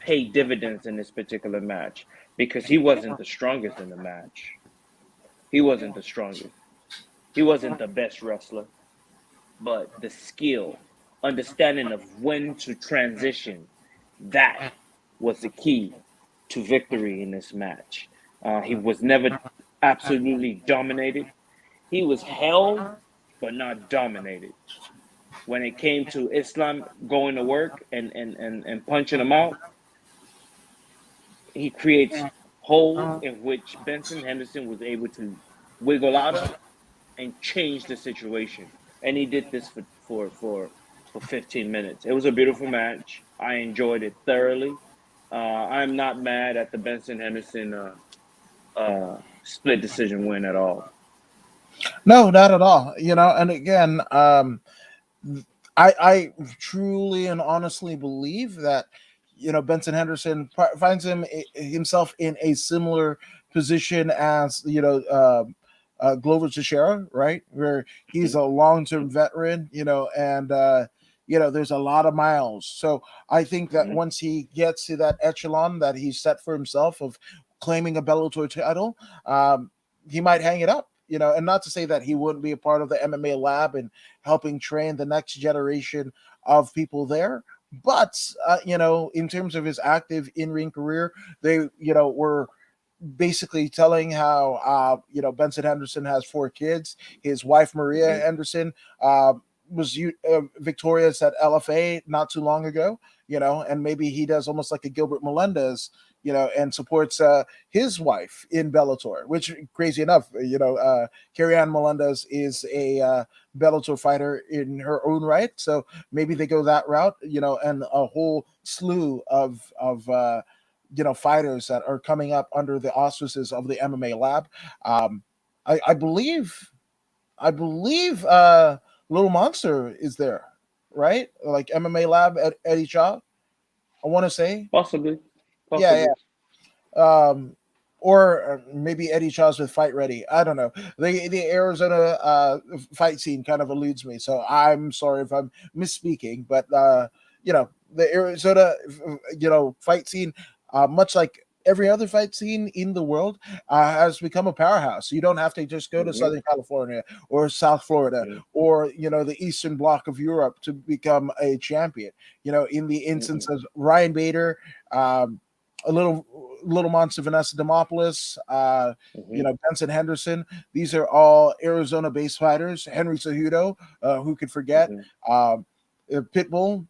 paid dividends in this particular match because he wasn't the strongest in the match. He wasn't the strongest. He wasn't the best wrestler, but the skill, understanding of when to transition, that was the key to victory in this match. He was never absolutely dominated. He was held, but not dominated. When it came to Islam going to work and punching him out, he creates holes in which Benson Henderson was able to wiggle out of and change the situation. And he did this for 15 minutes. It was a beautiful match. I enjoyed it thoroughly. I'm not mad at the Benson Henderson split decision win at all. No, not at all. And again, I truly and honestly believe that Benson Henderson finds himself in a similar position as Glover Teixeira, right? Where he's Mm-hmm. a long term veteran, and there's a lot of miles. So I think that Mm-hmm. once he gets to that echelon that he's set for himself of claiming a Bellator title, he might hang it up. And not to say that he wouldn't be a part of the MMA lab and helping train the next generation of people there. But in terms of his active in-ring career, they were basically telling how Benson Henderson has 4 kids. His wife Maria Mm-hmm. Henderson was victorious at LFA not too long ago. And maybe he does almost like a Gilbert Melendez. And supports his wife in Bellator, which crazy enough, Carrie Ann Melendez is a Bellator fighter in her own right. So maybe they go that route, and a whole slew of fighters that are coming up under the auspices of the MMA lab. Um, I believe Little Monster is there, right? Like MMA lab at Eddie Shaw. I want to say, Possibly, yeah, possibly. yeah. Or maybe Eddie Shaw's with Fight Ready. I don't know. The Arizona fight scene kind of eludes me, so I'm sorry if I'm misspeaking. But the Arizona fight scene, much like every other fight scene in the world, has become a powerhouse. You don't have to just go to Mm-hmm. Southern California or South Florida or the Eastern Bloc of Europe to become a champion. In the instance Mm-hmm. of Ryan Bader. A little monster Vanessa Demopoulos, Mm-hmm. Benson Henderson. These are all Arizona-based fighters. Henry Cejudo, who could forget? Mm-hmm. Um, Pitbull,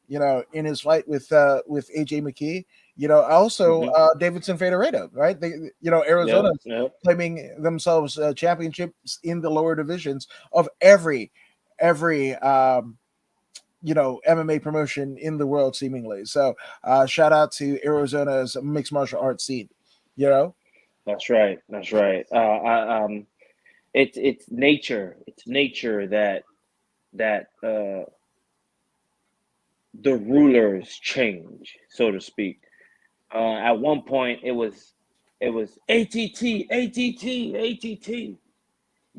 in his fight with AJ McKee. Also Mm-hmm. Davidson Federato, right? Arizona Yep. Yep. claiming themselves championships in the lower divisions of every MMA promotion in the world, seemingly. So, shout out to Arizona's mixed martial arts scene. You know, That's right. That's right. It's nature. It's nature that the rulers change, so to speak. At one point, it was ATT, ATT, ATT,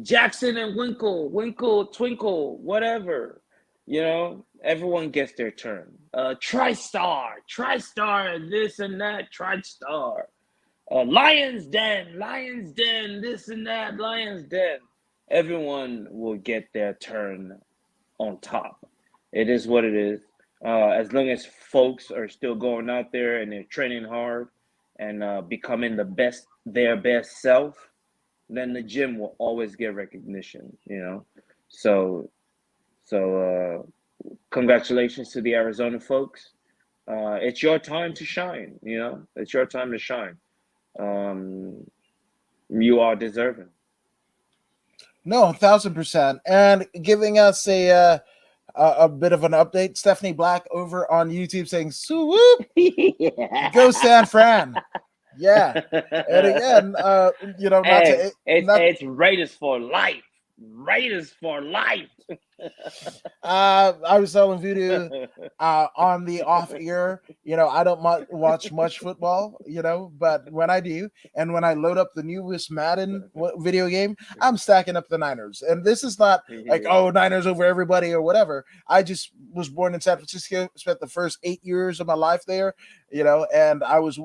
Jackson and Winkle, Winkle, Twinkle, whatever. Everyone gets their turn. TriStar, TriStar, this and that, TriStar. Lions Den, this and that, Lions Den. Everyone will get their turn on top. It is what it is. As long as folks are still going out there and they're training hard and becoming their best self, then the gym will always get recognition. So congratulations to the Arizona folks. It's your time to shine. It's your time to shine. Um, you are deserving. No, 1,000%. And giving us a bit of an update, Stephanie Black over on YouTube saying, "Swoop, go San Fran." Yeah, and again, not Hey, to it's not it's Raiders for life. Raiders for life. I was telling Voodoo on the off ear, I don't watch much football, but when I do, and when I load up the newest Madden video game, I'm stacking up the Niners. And this is not like, Yeah. oh, Niners over everybody or whatever. I just was born in San Francisco, spent the first 8 years of my life there, and I was,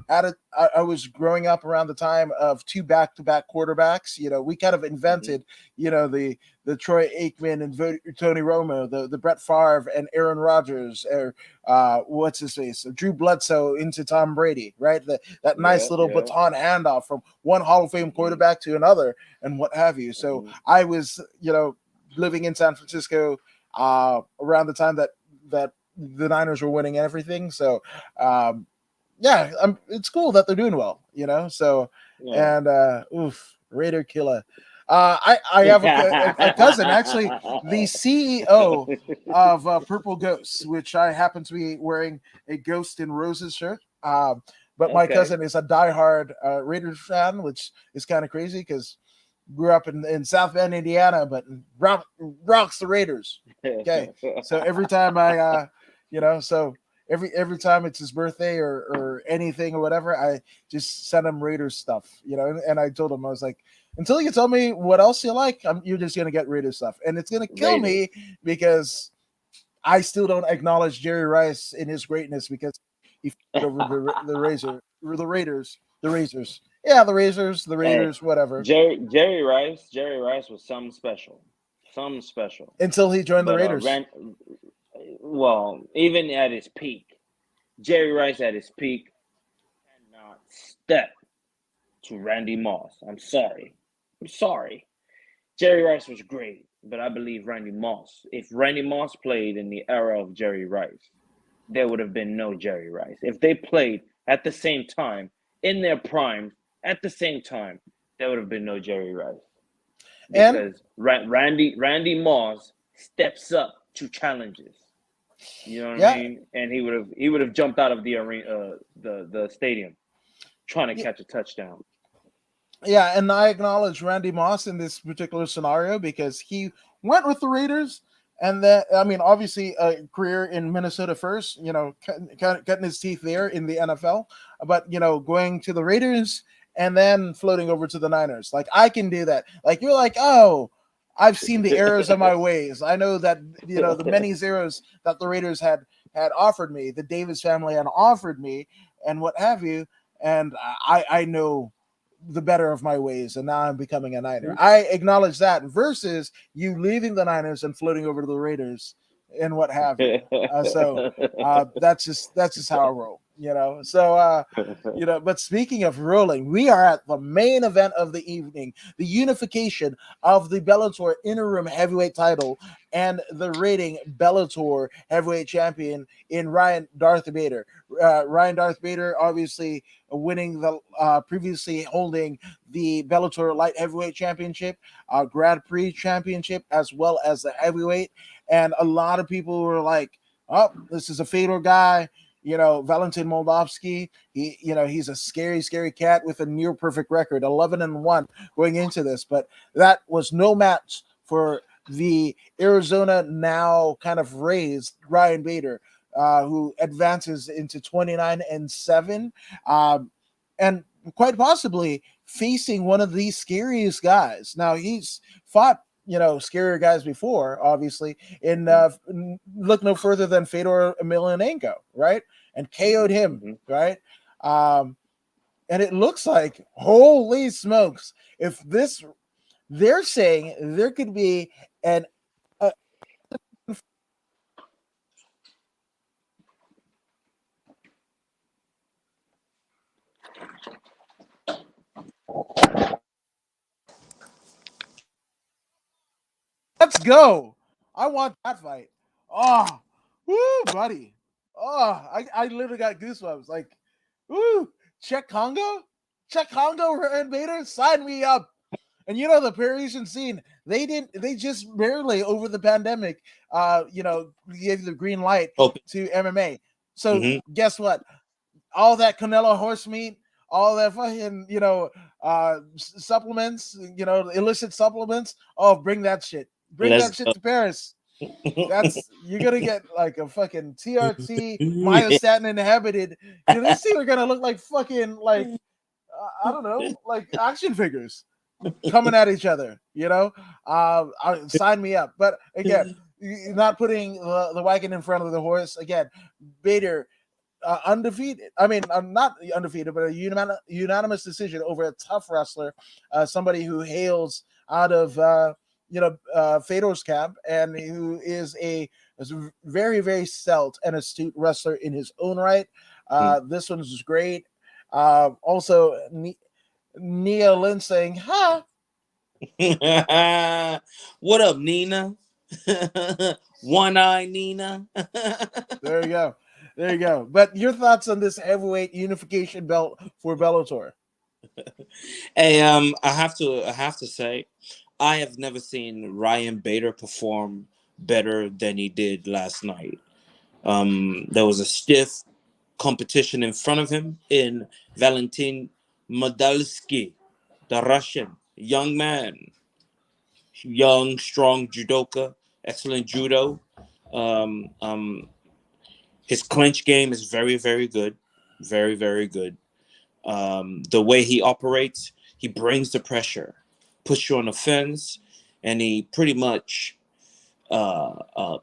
I was growing up around the time of two back-to-back quarterbacks. We kind of Hmm. invented, the Troy Aikman and Tony Romo, the Brett Favre and Aaron Rodgers, or what's his face, Drew Bledsoe into Tom Brady, right? That Yeah, nice little yeah. baton handoff from one Hall of Fame Hmm. quarterback to another, and what have you. So Hmm. I was, living in San Francisco around the time that the Niners were winning everything. So yeah, it's cool that they're doing well, So Yeah. and oof, Raider killer. I have a cousin, actually, the CEO of Purple Ghosts, which I happen to be wearing a Ghost in Roses shirt. But my Okay. cousin is a diehard Raiders fan, which is kind of crazy because grew up in South Bend, Indiana, but rocks the Raiders. Okay, so every time so every time it's his birthday or anything or whatever, I just send him Raiders stuff, And I told him, I was like, until you tell me what else you like, you're just gonna get Raiders stuff, and it's gonna kill Raiders. me because I still don't acknowledge Jerry Rice in his greatness because he over the Raiders, the Razors, yeah, the Hey, Raiders, whatever, Jerry Rice was something special, something special. until he joined the But Raiders. well, even at his peak, Jerry Rice at his peak cannot step to Randy Moss. I'm sorry. I'm sorry. Jerry Rice was great, but I believe if Randy Moss played in the era of Jerry Rice, there would have been no Jerry Rice. If they played at the same time, in their primes, at the same time, there would have been no Jerry Rice. And Because Randy Moss steps up to challenges. You know what I yeah, mean? And he would have jumped out of the arena, the stadium, trying to catch a touchdown. yeah, and I acknowledge Randy Moss in this particular scenario because he went with the Raiders, and then I mean, obviously, a career in Minnesota first. Cutting his teeth there in the NFL, but going to the Raiders and then floating over to the Niners. Like I can do that. Like you're like, oh, I've seen the errors of my ways. I know that the many zeros that the Raiders had offered me, the Davis family had offered me, and what have you, and I know the better of my ways, and now I'm becoming a Niner. I acknowledge that versus you leaving the Niners and floating over to the Raiders and what have you. That's just how I roll, So but speaking of rolling, we are at the main event of the evening, the unification of the Bellator interim heavyweight title and the reigning Bellator heavyweight champion in Ryan Darth Bader. Ryan Darth Bader, obviously winning the previously holding the Bellator light heavyweight championship, Grand Prix championship, as well as the heavyweight. And a lot of people were like, "Oh, this is a Fedor guy." Valentin Moldavsky. He's a scary, scary cat with a near perfect record, 11-1 going into this. But that was no match for the Arizona now kind of raised Ryan Bader, who advances into 29-7, and quite possibly facing one of the scariest guys. Now he's fought scarier guys before, obviously. In look no further than Fedor Emelianenko, right, and KO'd him, Mhm. right. Um, And it looks like, holy smokes, if this, they're saying there could be an uh, let's go. I want that fight. Oh, woo, buddy. Oh, I literally got goosebumps. Like, woo, Czech Congo? Czech Congo and Bader? Sign me up. And you know the Parisian scene, they just barely over the pandemic, gave the green light Open. to MMA. So Hmm. guess what? All that Canelo horse meat, all that fucking, supplements, illicit supplements. Oh, bring that shit. Bring Let's that shit go. to Paris. That's you're gonna get like a fucking TRT Yeah. myostatin inhibited. These things are gonna look like fucking like I don't know, like action figures coming at each other. Sign me up. But again, you're not putting the wagon in front of the horse. Again, Bader undefeated. I mean, I'm not undefeated, but a unanimous decision over a tough wrestler, somebody who hails out of Fedor's camp and who is a very very stealth and astute wrestler in his own right. This one's great. Also, Nia Lynn saying, "Huh." What up, Nina? One eye Nina. There you go. There you go. But your thoughts on this heavyweight unification belt for Bellator? Hey, I have to say, I have never seen Ryan Bader perform better than he did last night. There was a stiff competition in front of him in Valentin Modalski, the Russian young man, young, strong judoka, excellent judo. Um, um, his clinch game is very, very good, very, very good. The way he operates, he brings the pressure, puts you on the fence, and he pretty much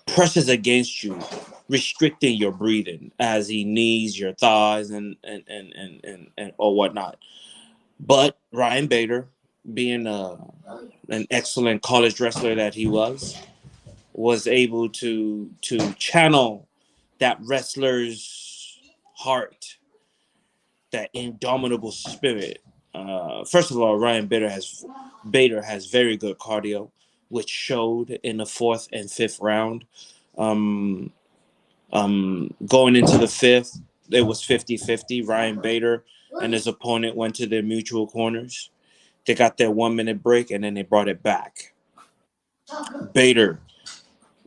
presses against you, restricting your breathing as he knees your thighs and or whatnot. But Ryan Bader, being an excellent college wrestler that he was able to channel that wrestler's heart, that indomitable spirit. First of all, Ryan Bader has very good cardio, which showed in the fourth and fifth round. Um, Going into the fifth, it was 50-50. Ryan Bader and his opponent went to their mutual corners. They got their 1 minute break and then they brought it back. Bader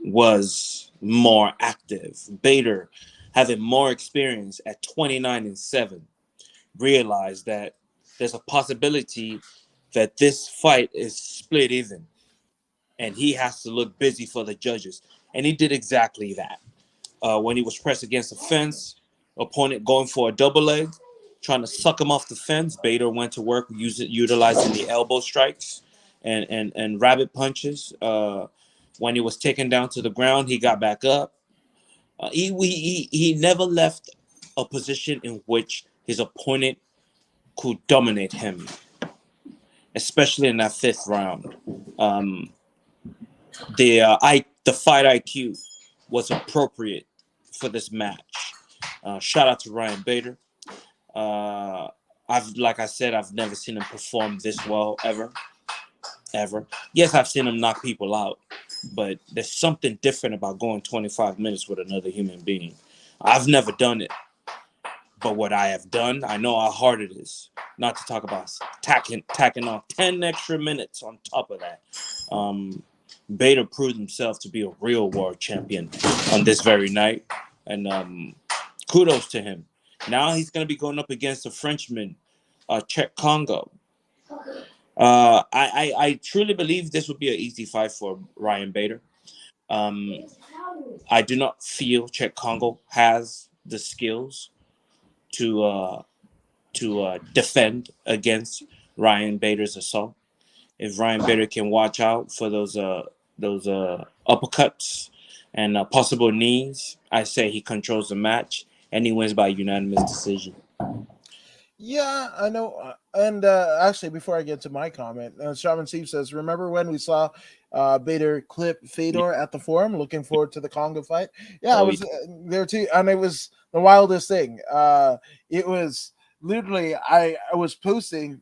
was more active. Bader, having more experience at 29-7, realized that there's a possibility that this fight is split even and he has to look busy for the judges. And he did exactly that. When he was pressed against the fence, opponent going for a double leg, trying to suck him off the fence, Bader went to work utilizing the elbow strikes and rabbit punches. When he was taken down to the ground, he got back up. He never left a position in which his opponent could dominate him, especially in that fifth round. Um, the fight IQ was appropriate for this match. Shout out to Ryan Bader. I've like I said, I've never seen him perform this well ever. Yes, I've seen him knock people out, but there's something different about going 25 minutes with another human being. I've never done it, but what I have done, I know how hard it is. Not to talk about tacking on 10 extra minutes on top of that. Um, Bader proved himself to be a real world champion on this very night, and kudos to him. Now he's going to be going up against a Frenchman, Czech Congo. I truly believe this would be an easy fight for Ryan Bader. Um, I do not feel Czech Congo has the skills to defend against Ryan Bader's assault. If Ryan Bader can watch out for those uppercuts and possible knees, I say he controls the match and he wins by unanimous decision. Yeah, I know. And actually, before I get to my comment, Shaman Steve says, "Remember when we saw Bader clip Yeah. Fedor at the forum? Looking forward to the Congo fight." Yeah, I Oh, yeah. was there too, and it was the wildest thing. It was literally I was posting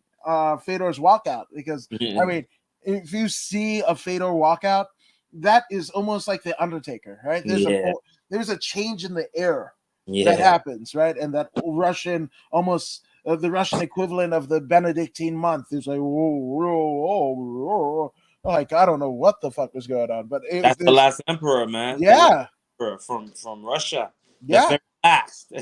Fedor's walkout because I mean, if you see a Fedor walkout, that is almost like the Undertaker, right? Yeah. There's a change in the air that Yeah. happens, right? And that Russian almost the Russian equivalent of the Benedictine month is like, whoa, whoa, whoa, whoa. Like I don't know what the fuck was going on, but That's the there's last emperor, man. The last yeah, emperor from Russia. The yeah, very last.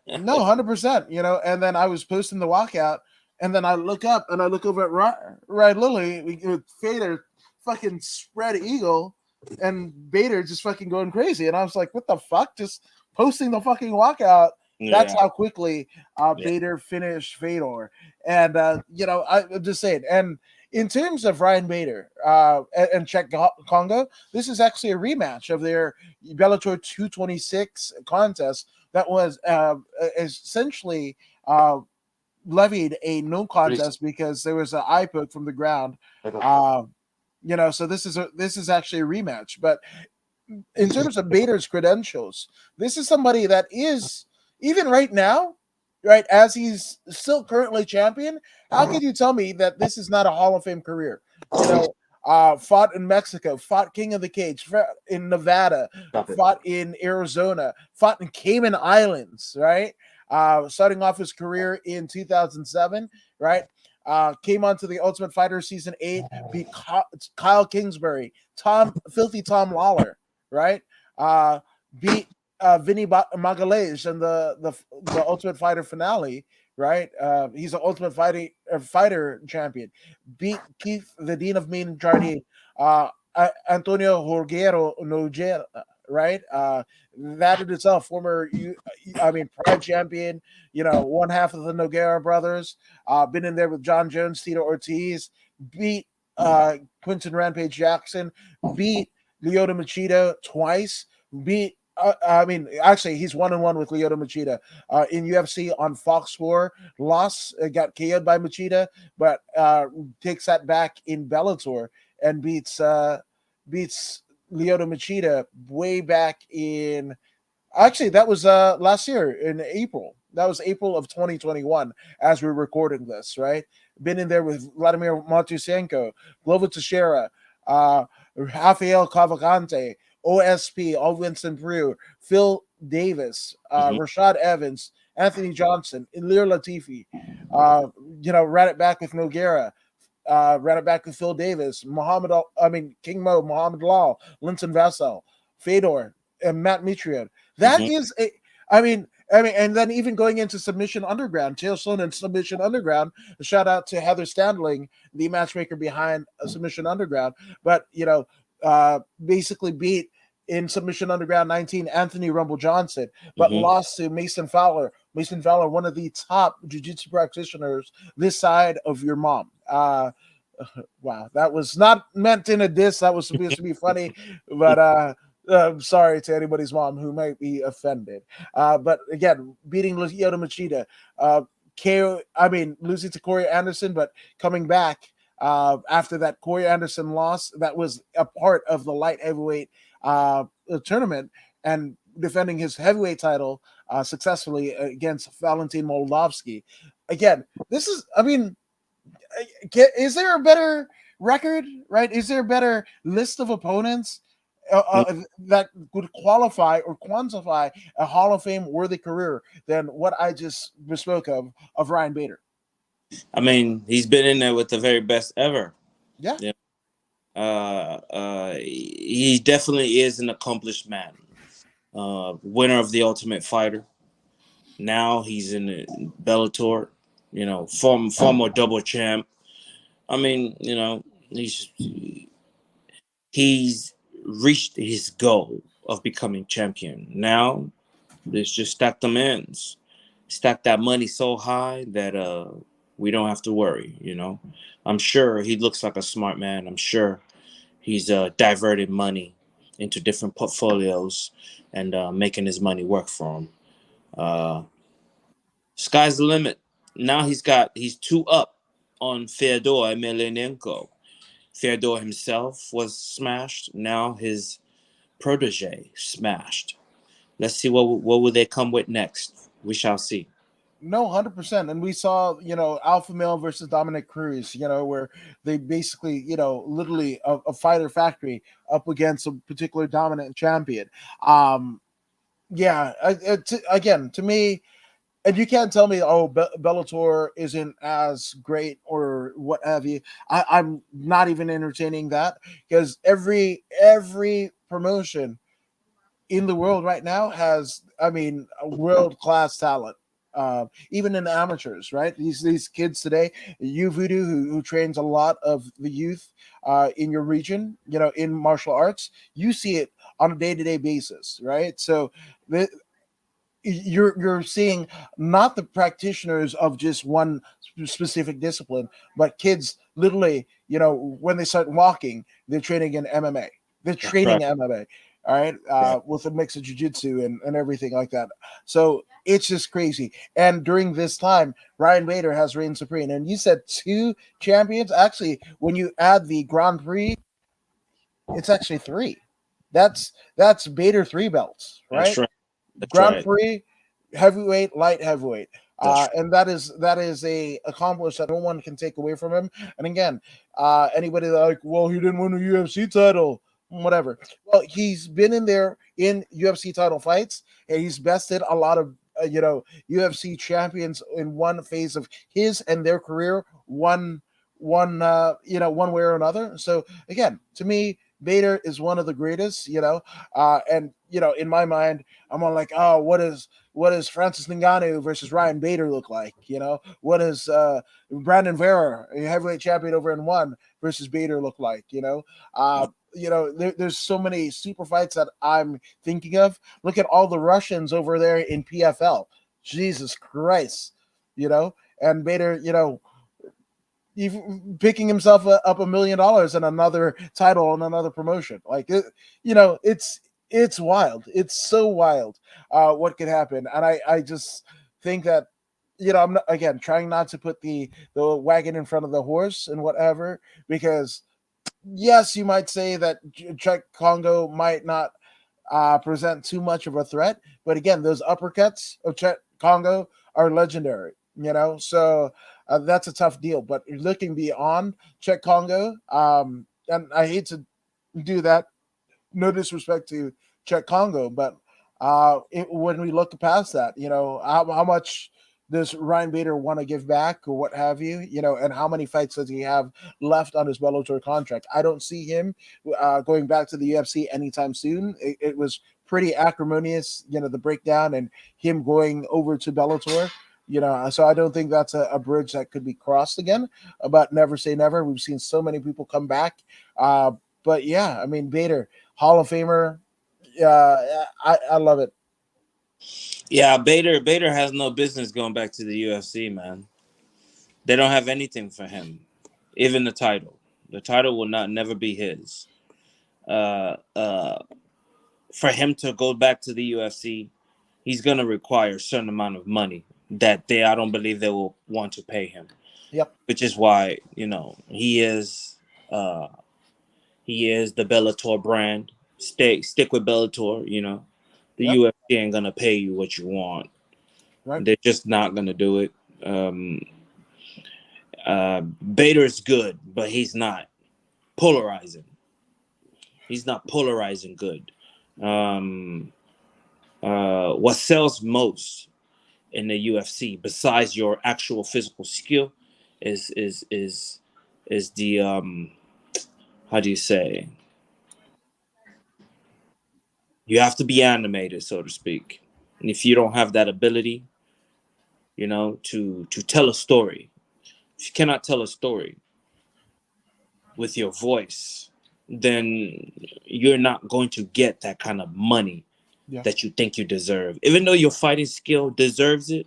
no, 100%. You know, and then I was posting the walkout, and then I look up and I look over at Ryan Lilly with Fader fucking spread eagle, and Bader just fucking going crazy, and I was like, what the fuck? Just posting the fucking walkout. That's Yeah. how quickly Yeah. Bader finished Fedor, and you know, I'm just saying. And in terms of Ryan Bader and Czech Congo, this is actually a rematch of their Bellator 226 contest that was essentially uh, levied a no contest because there was an eye poke from the ground. Uh, you know, so this is actually a rematch. But in terms of Bader's credentials, this is somebody that is even right now, right as he's still currently champion. How can you tell me that this is not a Hall of Fame career? You know, fought in Mexico, fought King of the Cage, fought in Nevada, Stop it. fought in Arizona, fought in Cayman Islands, right? Starting off his career in 2007, right? Came onto the Ultimate Fighter season 8, beat Kyle Kingsbury, Filthy Tom Lawler, right? Uh, beat Vinny Magalhaes in the Ultimate Fighter finale, right? He's an Ultimate Fighter champion. Beat Keith, the Dean of Mean Chardy, Antonio Jorgero Nogera, right? That in itself, I mean, Pride champion. You know, one half of the Noguera brothers. Been in there with John Jones, Tito Ortiz. Beat Quinton Rampage Jackson. Beat Lyoto Machida twice. Beat I mean, actually, he's 1-1 with Lyoto Machida in UFC on Fox 4. Lost, got KO'd by Machida, but takes that back in Bellator and beats Lyoto Machida way back in. Actually, that was last year in April. That was April of 2021 as we're recording this, right? Been in there with Vladimir Matusenko, Glover Teixeira, Rafael Cavalcante, OSP, All Winston Brew, Phil Davis, Hmm. Rashad Evans, Anthony Johnson, Ilir Latifi. Uh, you know, ran it back with Noguera, ran it back with Phil Davis, King Mo, Muhammad Law, Linton Vassell, Fedor, and Matt Mitrione. That Hmm. is a, and then even going into Submission Underground, Chael Sonnen and Submission Underground. A shout out to Heather Standling, the matchmaker behind Submission Underground. But you know, basically beat in Submission Underground 19 Anthony Rumble Johnson, but Hmm. lost to Mason Fowler. Mason Fowler, one of the top jiu-jitsu practitioners this side of your mom. Wow, that was not meant in a diss. That was supposed to be funny, but I'm sorry to anybody's mom who might be offended. But again, beating Yoda Machida, losing to Corey Anderson, but coming back after that Corey Anderson loss, that was a part of the light heavyweight tournament and defending his heavyweight title successfully against Valentin Moldavsky. Again, this is, I mean, is there a better record, right? Is there a better list of opponents that would qualify or quantify a Hall of Fame worthy career than what I just bespoke of Ryan Bader? I mean, he's been in there with the very best ever. Yeah. Yeah. He definitely is an accomplished man. Winner of the Ultimate Fighter. Now he's in the Bellator. You know, former double champ. I mean, you know, he's reached his goal of becoming champion. Now let's just stack them ends, stack that money so high that we don't have to worry. You know, I'm sure he looks like a smart man. I'm sure he's diverted money into different portfolios and making his money work for him. Uh, Sky's the limit. Now he's two up on Fyodor Emelianenko. Fyodor himself was smashed. Now his protege smashed. Let's see what will they come with next. We shall see. No, 100%. And we saw, Alpha Male versus Dominic Cruz, where they basically, literally a fighter factory up against a particular dominant champion. Um, yeah, again, to me, and you can't tell me, oh, Bellator isn't as great or what have you. I'm not even entertaining that because every promotion in the world right now has, I mean, world class talent. Even in the amateurs, right? These kids today, you Voodoo, who trains a lot of the youth in your region, in martial arts, you see it on a day to day basis, right? So the, you're seeing not the practitioners of just one specific discipline, but kids literally, when they start walking, they're training in MMA. They're That's right. training MMA, all right, Right. with a mix of jujitsu and everything like that. So it's just crazy. And during this time, Ryan Bader has reigned supreme. And you said two champions. Actually, when you add the Grand Prix, it's actually three. That's Bader three belts, That's right? right. That's Grand right. Prix, heavyweight, light heavyweight. That's And that is a accomplish that no one can take away from him. And again, anybody that like, well, he didn't win a UFC title, whatever. Well, he's been in there in UFC title fights, and he's bested a lot of UFC champions in one phase of his and their career, one way or another. So again, to me, Bader is one of the greatest, and in my mind, I'm on like, oh, what does Francis Ngannou versus Ryan Bader look like? What does Brandon Vera, a heavyweight champion over in one, versus Bader look like? There's so many super fights that I'm thinking of. Look at all the Russians over there in PFL. Jesus Christ, and Bader, picking himself up $1 million and another title and another promotion. Like it's wild. It's so wild what could happen. And I just think that I'm not, again, trying not to put the wagon in front of the horse and whatever, because yes, you might say that Czech Congo might not present too much of a threat. But again, those uppercuts of Chet Congo are legendary. So that's a tough deal. But looking beyond Chet Congo, and I hate to do that, no disrespect to Czech Congo, but when we look past that, how much does Ryan Bader want to give back or what have you, and how many fights does he have left on his Bellator contract? I don't see him going back to the UFC anytime soon. It was pretty acrimonious, the breakdown and him going over to Bellator. So I don't think that's a bridge that could be crossed again. But never say never. We've seen so many people come back. But yeah, I mean, Bader, Hall of Famer. I love it. Yeah, Bader has no business going back to the UFC, man. They don't have anything for him, even the title. The title will not never be his. Uh, uh, for him to go back to the UFC, he's gonna require a certain amount of money that I don't believe they will want to pay him. Yep. Which is why uh, he is the Bellator brand. Stick with Bellator. The Yep. UFC ain't gonna pay you what you want. Right. They're just not gonna do it. Bader's good, but he's not polarizing. He's not polarizing good. Um, what sells most in the UFC, besides your actual physical skill, is the how do you say? You have to be animated, so to speak. And if you don't have that ability, to tell a story, if you cannot tell a story with your voice, then you're not going to get that kind of money Yeah. that you think you deserve. Even though your fighting skill deserves it,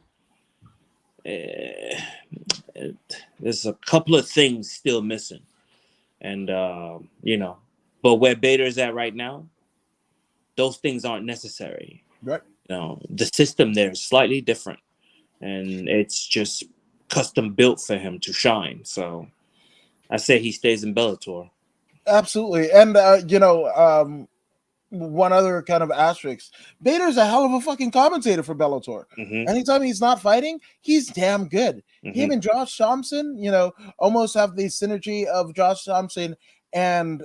eh, there's a couple of things still missing. And, but where Bader's at right now, those things aren't necessary. Right. The system there is slightly different. And it's just custom built for him to shine. So I say he stays in Bellator. Absolutely. And one other kind of asterisk. Bader's a hell of a fucking commentator for Bellator. Hmm. Anytime he's not fighting, he's damn good. Him Hmm. and Josh Thompson, almost have the synergy of Josh Thompson and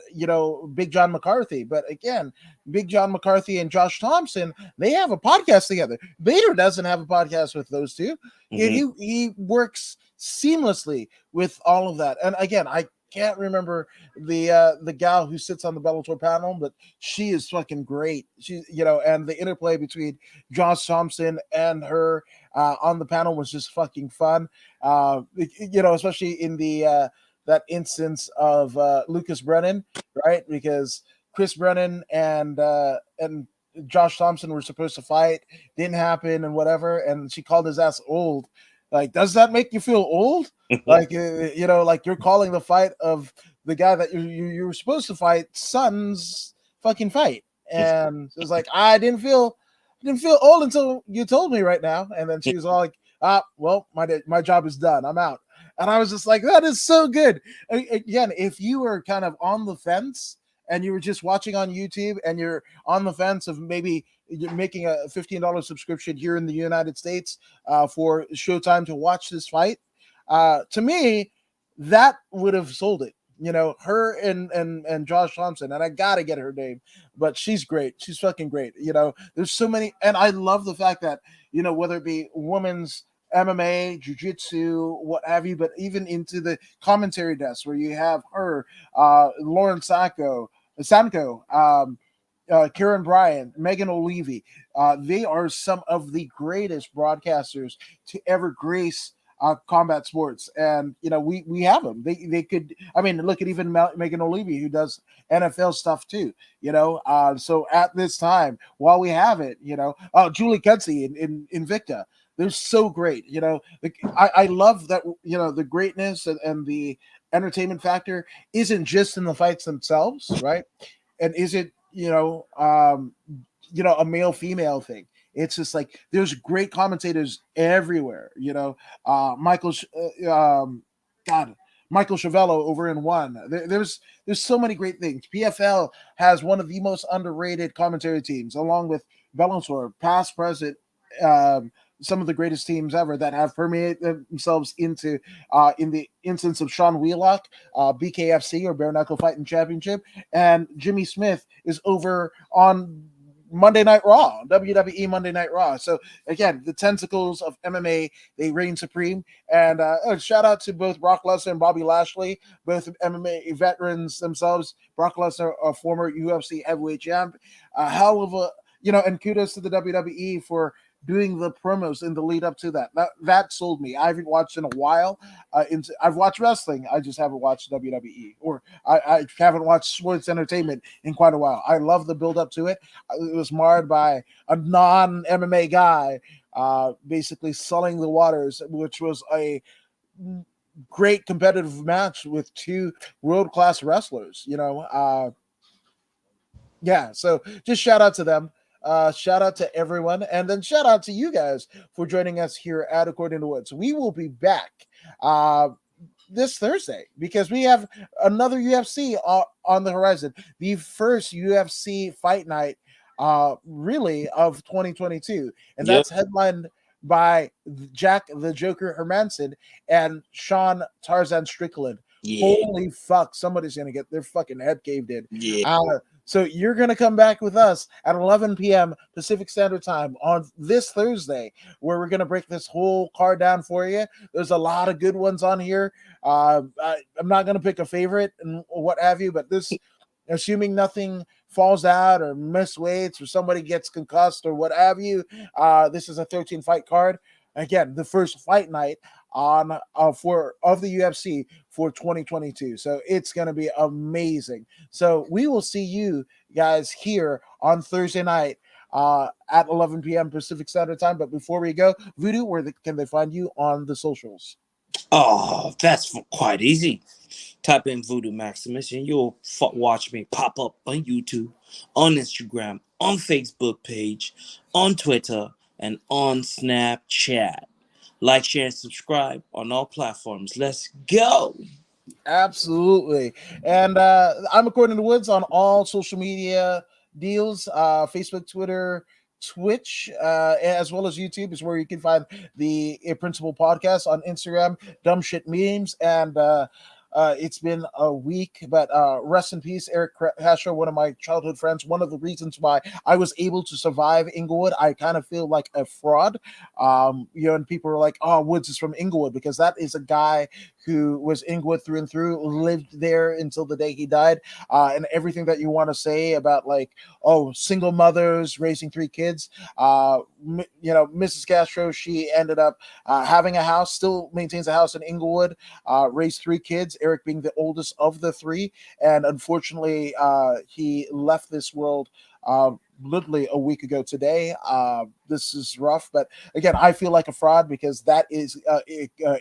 Big John McCarthy. But again, Big John McCarthy and Josh Thompson, they have a podcast together. Bader doesn't have a podcast with those two. Yet Hmm. he works seamlessly with all of that. And again, I can't remember the gal who sits on the Bellator panel, but she is fucking great. She, and the interplay between Josh Thompson and her on the panel was just fucking fun. Especially in the that instance of Lucas Brennan, right? Because Chris Brennan and Josh Thompson were supposed to fight, didn't happen, and whatever. And she called his ass old. Like, does that make you feel old? Like, like you're calling the fight of the guy that you were supposed to fight son's fucking fight. And it was like, I didn't feel old until you told me right now. And then she was all like, well, my job is done, I'm out. And I was just like, that is so good. Again, if you were kind of on the fence and you were just watching on YouTube and you're on the fence of maybe you're making a $15 subscription here in the United States for Showtime to watch this fight, to me, that would have sold it. Her and Josh Thompson, and I gotta get her name, but she's great. She's fucking great. There's so many, and I love the fact that whether it be women's MMA, jiu-jitsu, what have you, but even into the commentary desk where you have her, Lauren Sanko, Karen Bryant, Megan O'Leary. They are some of the greatest broadcasters to ever grace combat sports, and we have them. They could. I mean, look at even Megan O'Leary, who does NFL stuff too. So at this time, while we have it, Julie Kensey in Invicta, they're so great. I love that. The greatness and the entertainment factor isn't just in the fights themselves, right? And is it a male female thing? It's just like there's great commentators everywhere. God, Michael Chavello over in one. There's so many great things. PFL has one of the most underrated commentary teams, along with Bellator, past, present. Um, some of the greatest teams ever that have permeated themselves into, in the instance of Sean Wheelock, BKFC or Bare Knuckle Fighting Championship, and Jimmy Smith is over on Monday Night Raw, WWE Monday Night Raw. So again, the tentacles of MMA, they reign supreme. And shout out to both Brock Lesnar and Bobby Lashley, both MMA veterans themselves. Brock Lesnar, a former UFC heavyweight champ, a hell of a and kudos to the WWE for doing the promos in the lead up to that. That sold me. I haven't watched in a while. I've watched wrestling. I just haven't watched WWE, or I haven't watched sports entertainment in quite a while. I love the build up to it. It was marred by a non MMA guy, basically sullying the waters, which was a great competitive match with two world class wrestlers. Yeah, so just shout out to them. Shout out to everyone, and then shout out to you guys for joining us here at According to Woods. We will be back uh, this Thursday because we have another UFC on the horizon. The first UFC fight night, really, of 2022, and Yep. that's headlined by Jack the Joker Hermanson and Sean Tarzan Strickland. Yeah. Holy fuck, somebody's gonna get their fucking head caved in. Yeah. So you're going to come back with us at 11 p.m. Pacific Standard Time on this Thursday, where we're going to break this whole card down for you. There's a lot of good ones on here. I'm not going to pick a favorite and what have you, but this, assuming nothing falls out or miss weights or somebody gets concussed or what have you, this is a 13 fight card. Again, the first fight night on for of the UFC for 2022. So it's going to be amazing. So we will see you guys here on Thursday night at 11 p.m. Pacific Standard Time. But before we go, Voodoo, can they find you on the socials? Oh, that's quite easy. Type in Voodoo Maximus and you'll watch me pop up on YouTube, on Instagram, on Facebook page, on Twitter, and on Snapchat. Like, share, and subscribe on all platforms. Let's go. Absolutely. And I'm According to Woods on all social media deals, Facebook, Twitter, Twitch, as well as YouTube is where you can find the Principal Podcast. On Instagram, Dumb Shit Memes. And it's been a week, but rest in peace, Eric Castro, one of my childhood friends. One of the reasons why I was able to survive Inglewood, I kind of feel like a fraud. And people are like, "Oh, Woods is from Inglewood," because that is a guy who was Inglewood through and through, lived there until the day he died, and everything that you want to say about like, oh, single mothers raising three kids. Mrs. Castro, she ended up having a house, still maintains a house in Inglewood, raised three kids, Eric being the oldest of the three. And unfortunately, he left this world literally a week ago today. This is rough, but again, I feel like a fraud because that is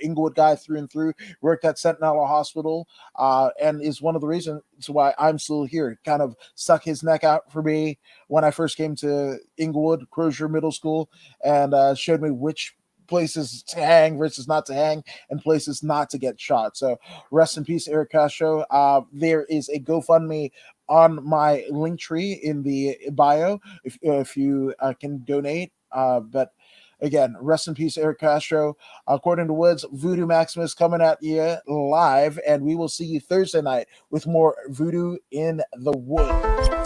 Inglewood guy through and through. Worked at Sentinel Hospital, and is one of the reasons why I'm still here. Kind of stuck his neck out for me when I first came to Inglewood, Crozier Middle School, and showed me which places to hang versus not to hang and places not to get shot. So rest in peace, Eric Castro. There is a GoFundMe on my link tree in the bio if you can donate. But again, rest in peace, Eric Castro. According to Woods, Voodoo Maximus coming at you live, and we will see you Thursday night with more Voodoo in the Wood.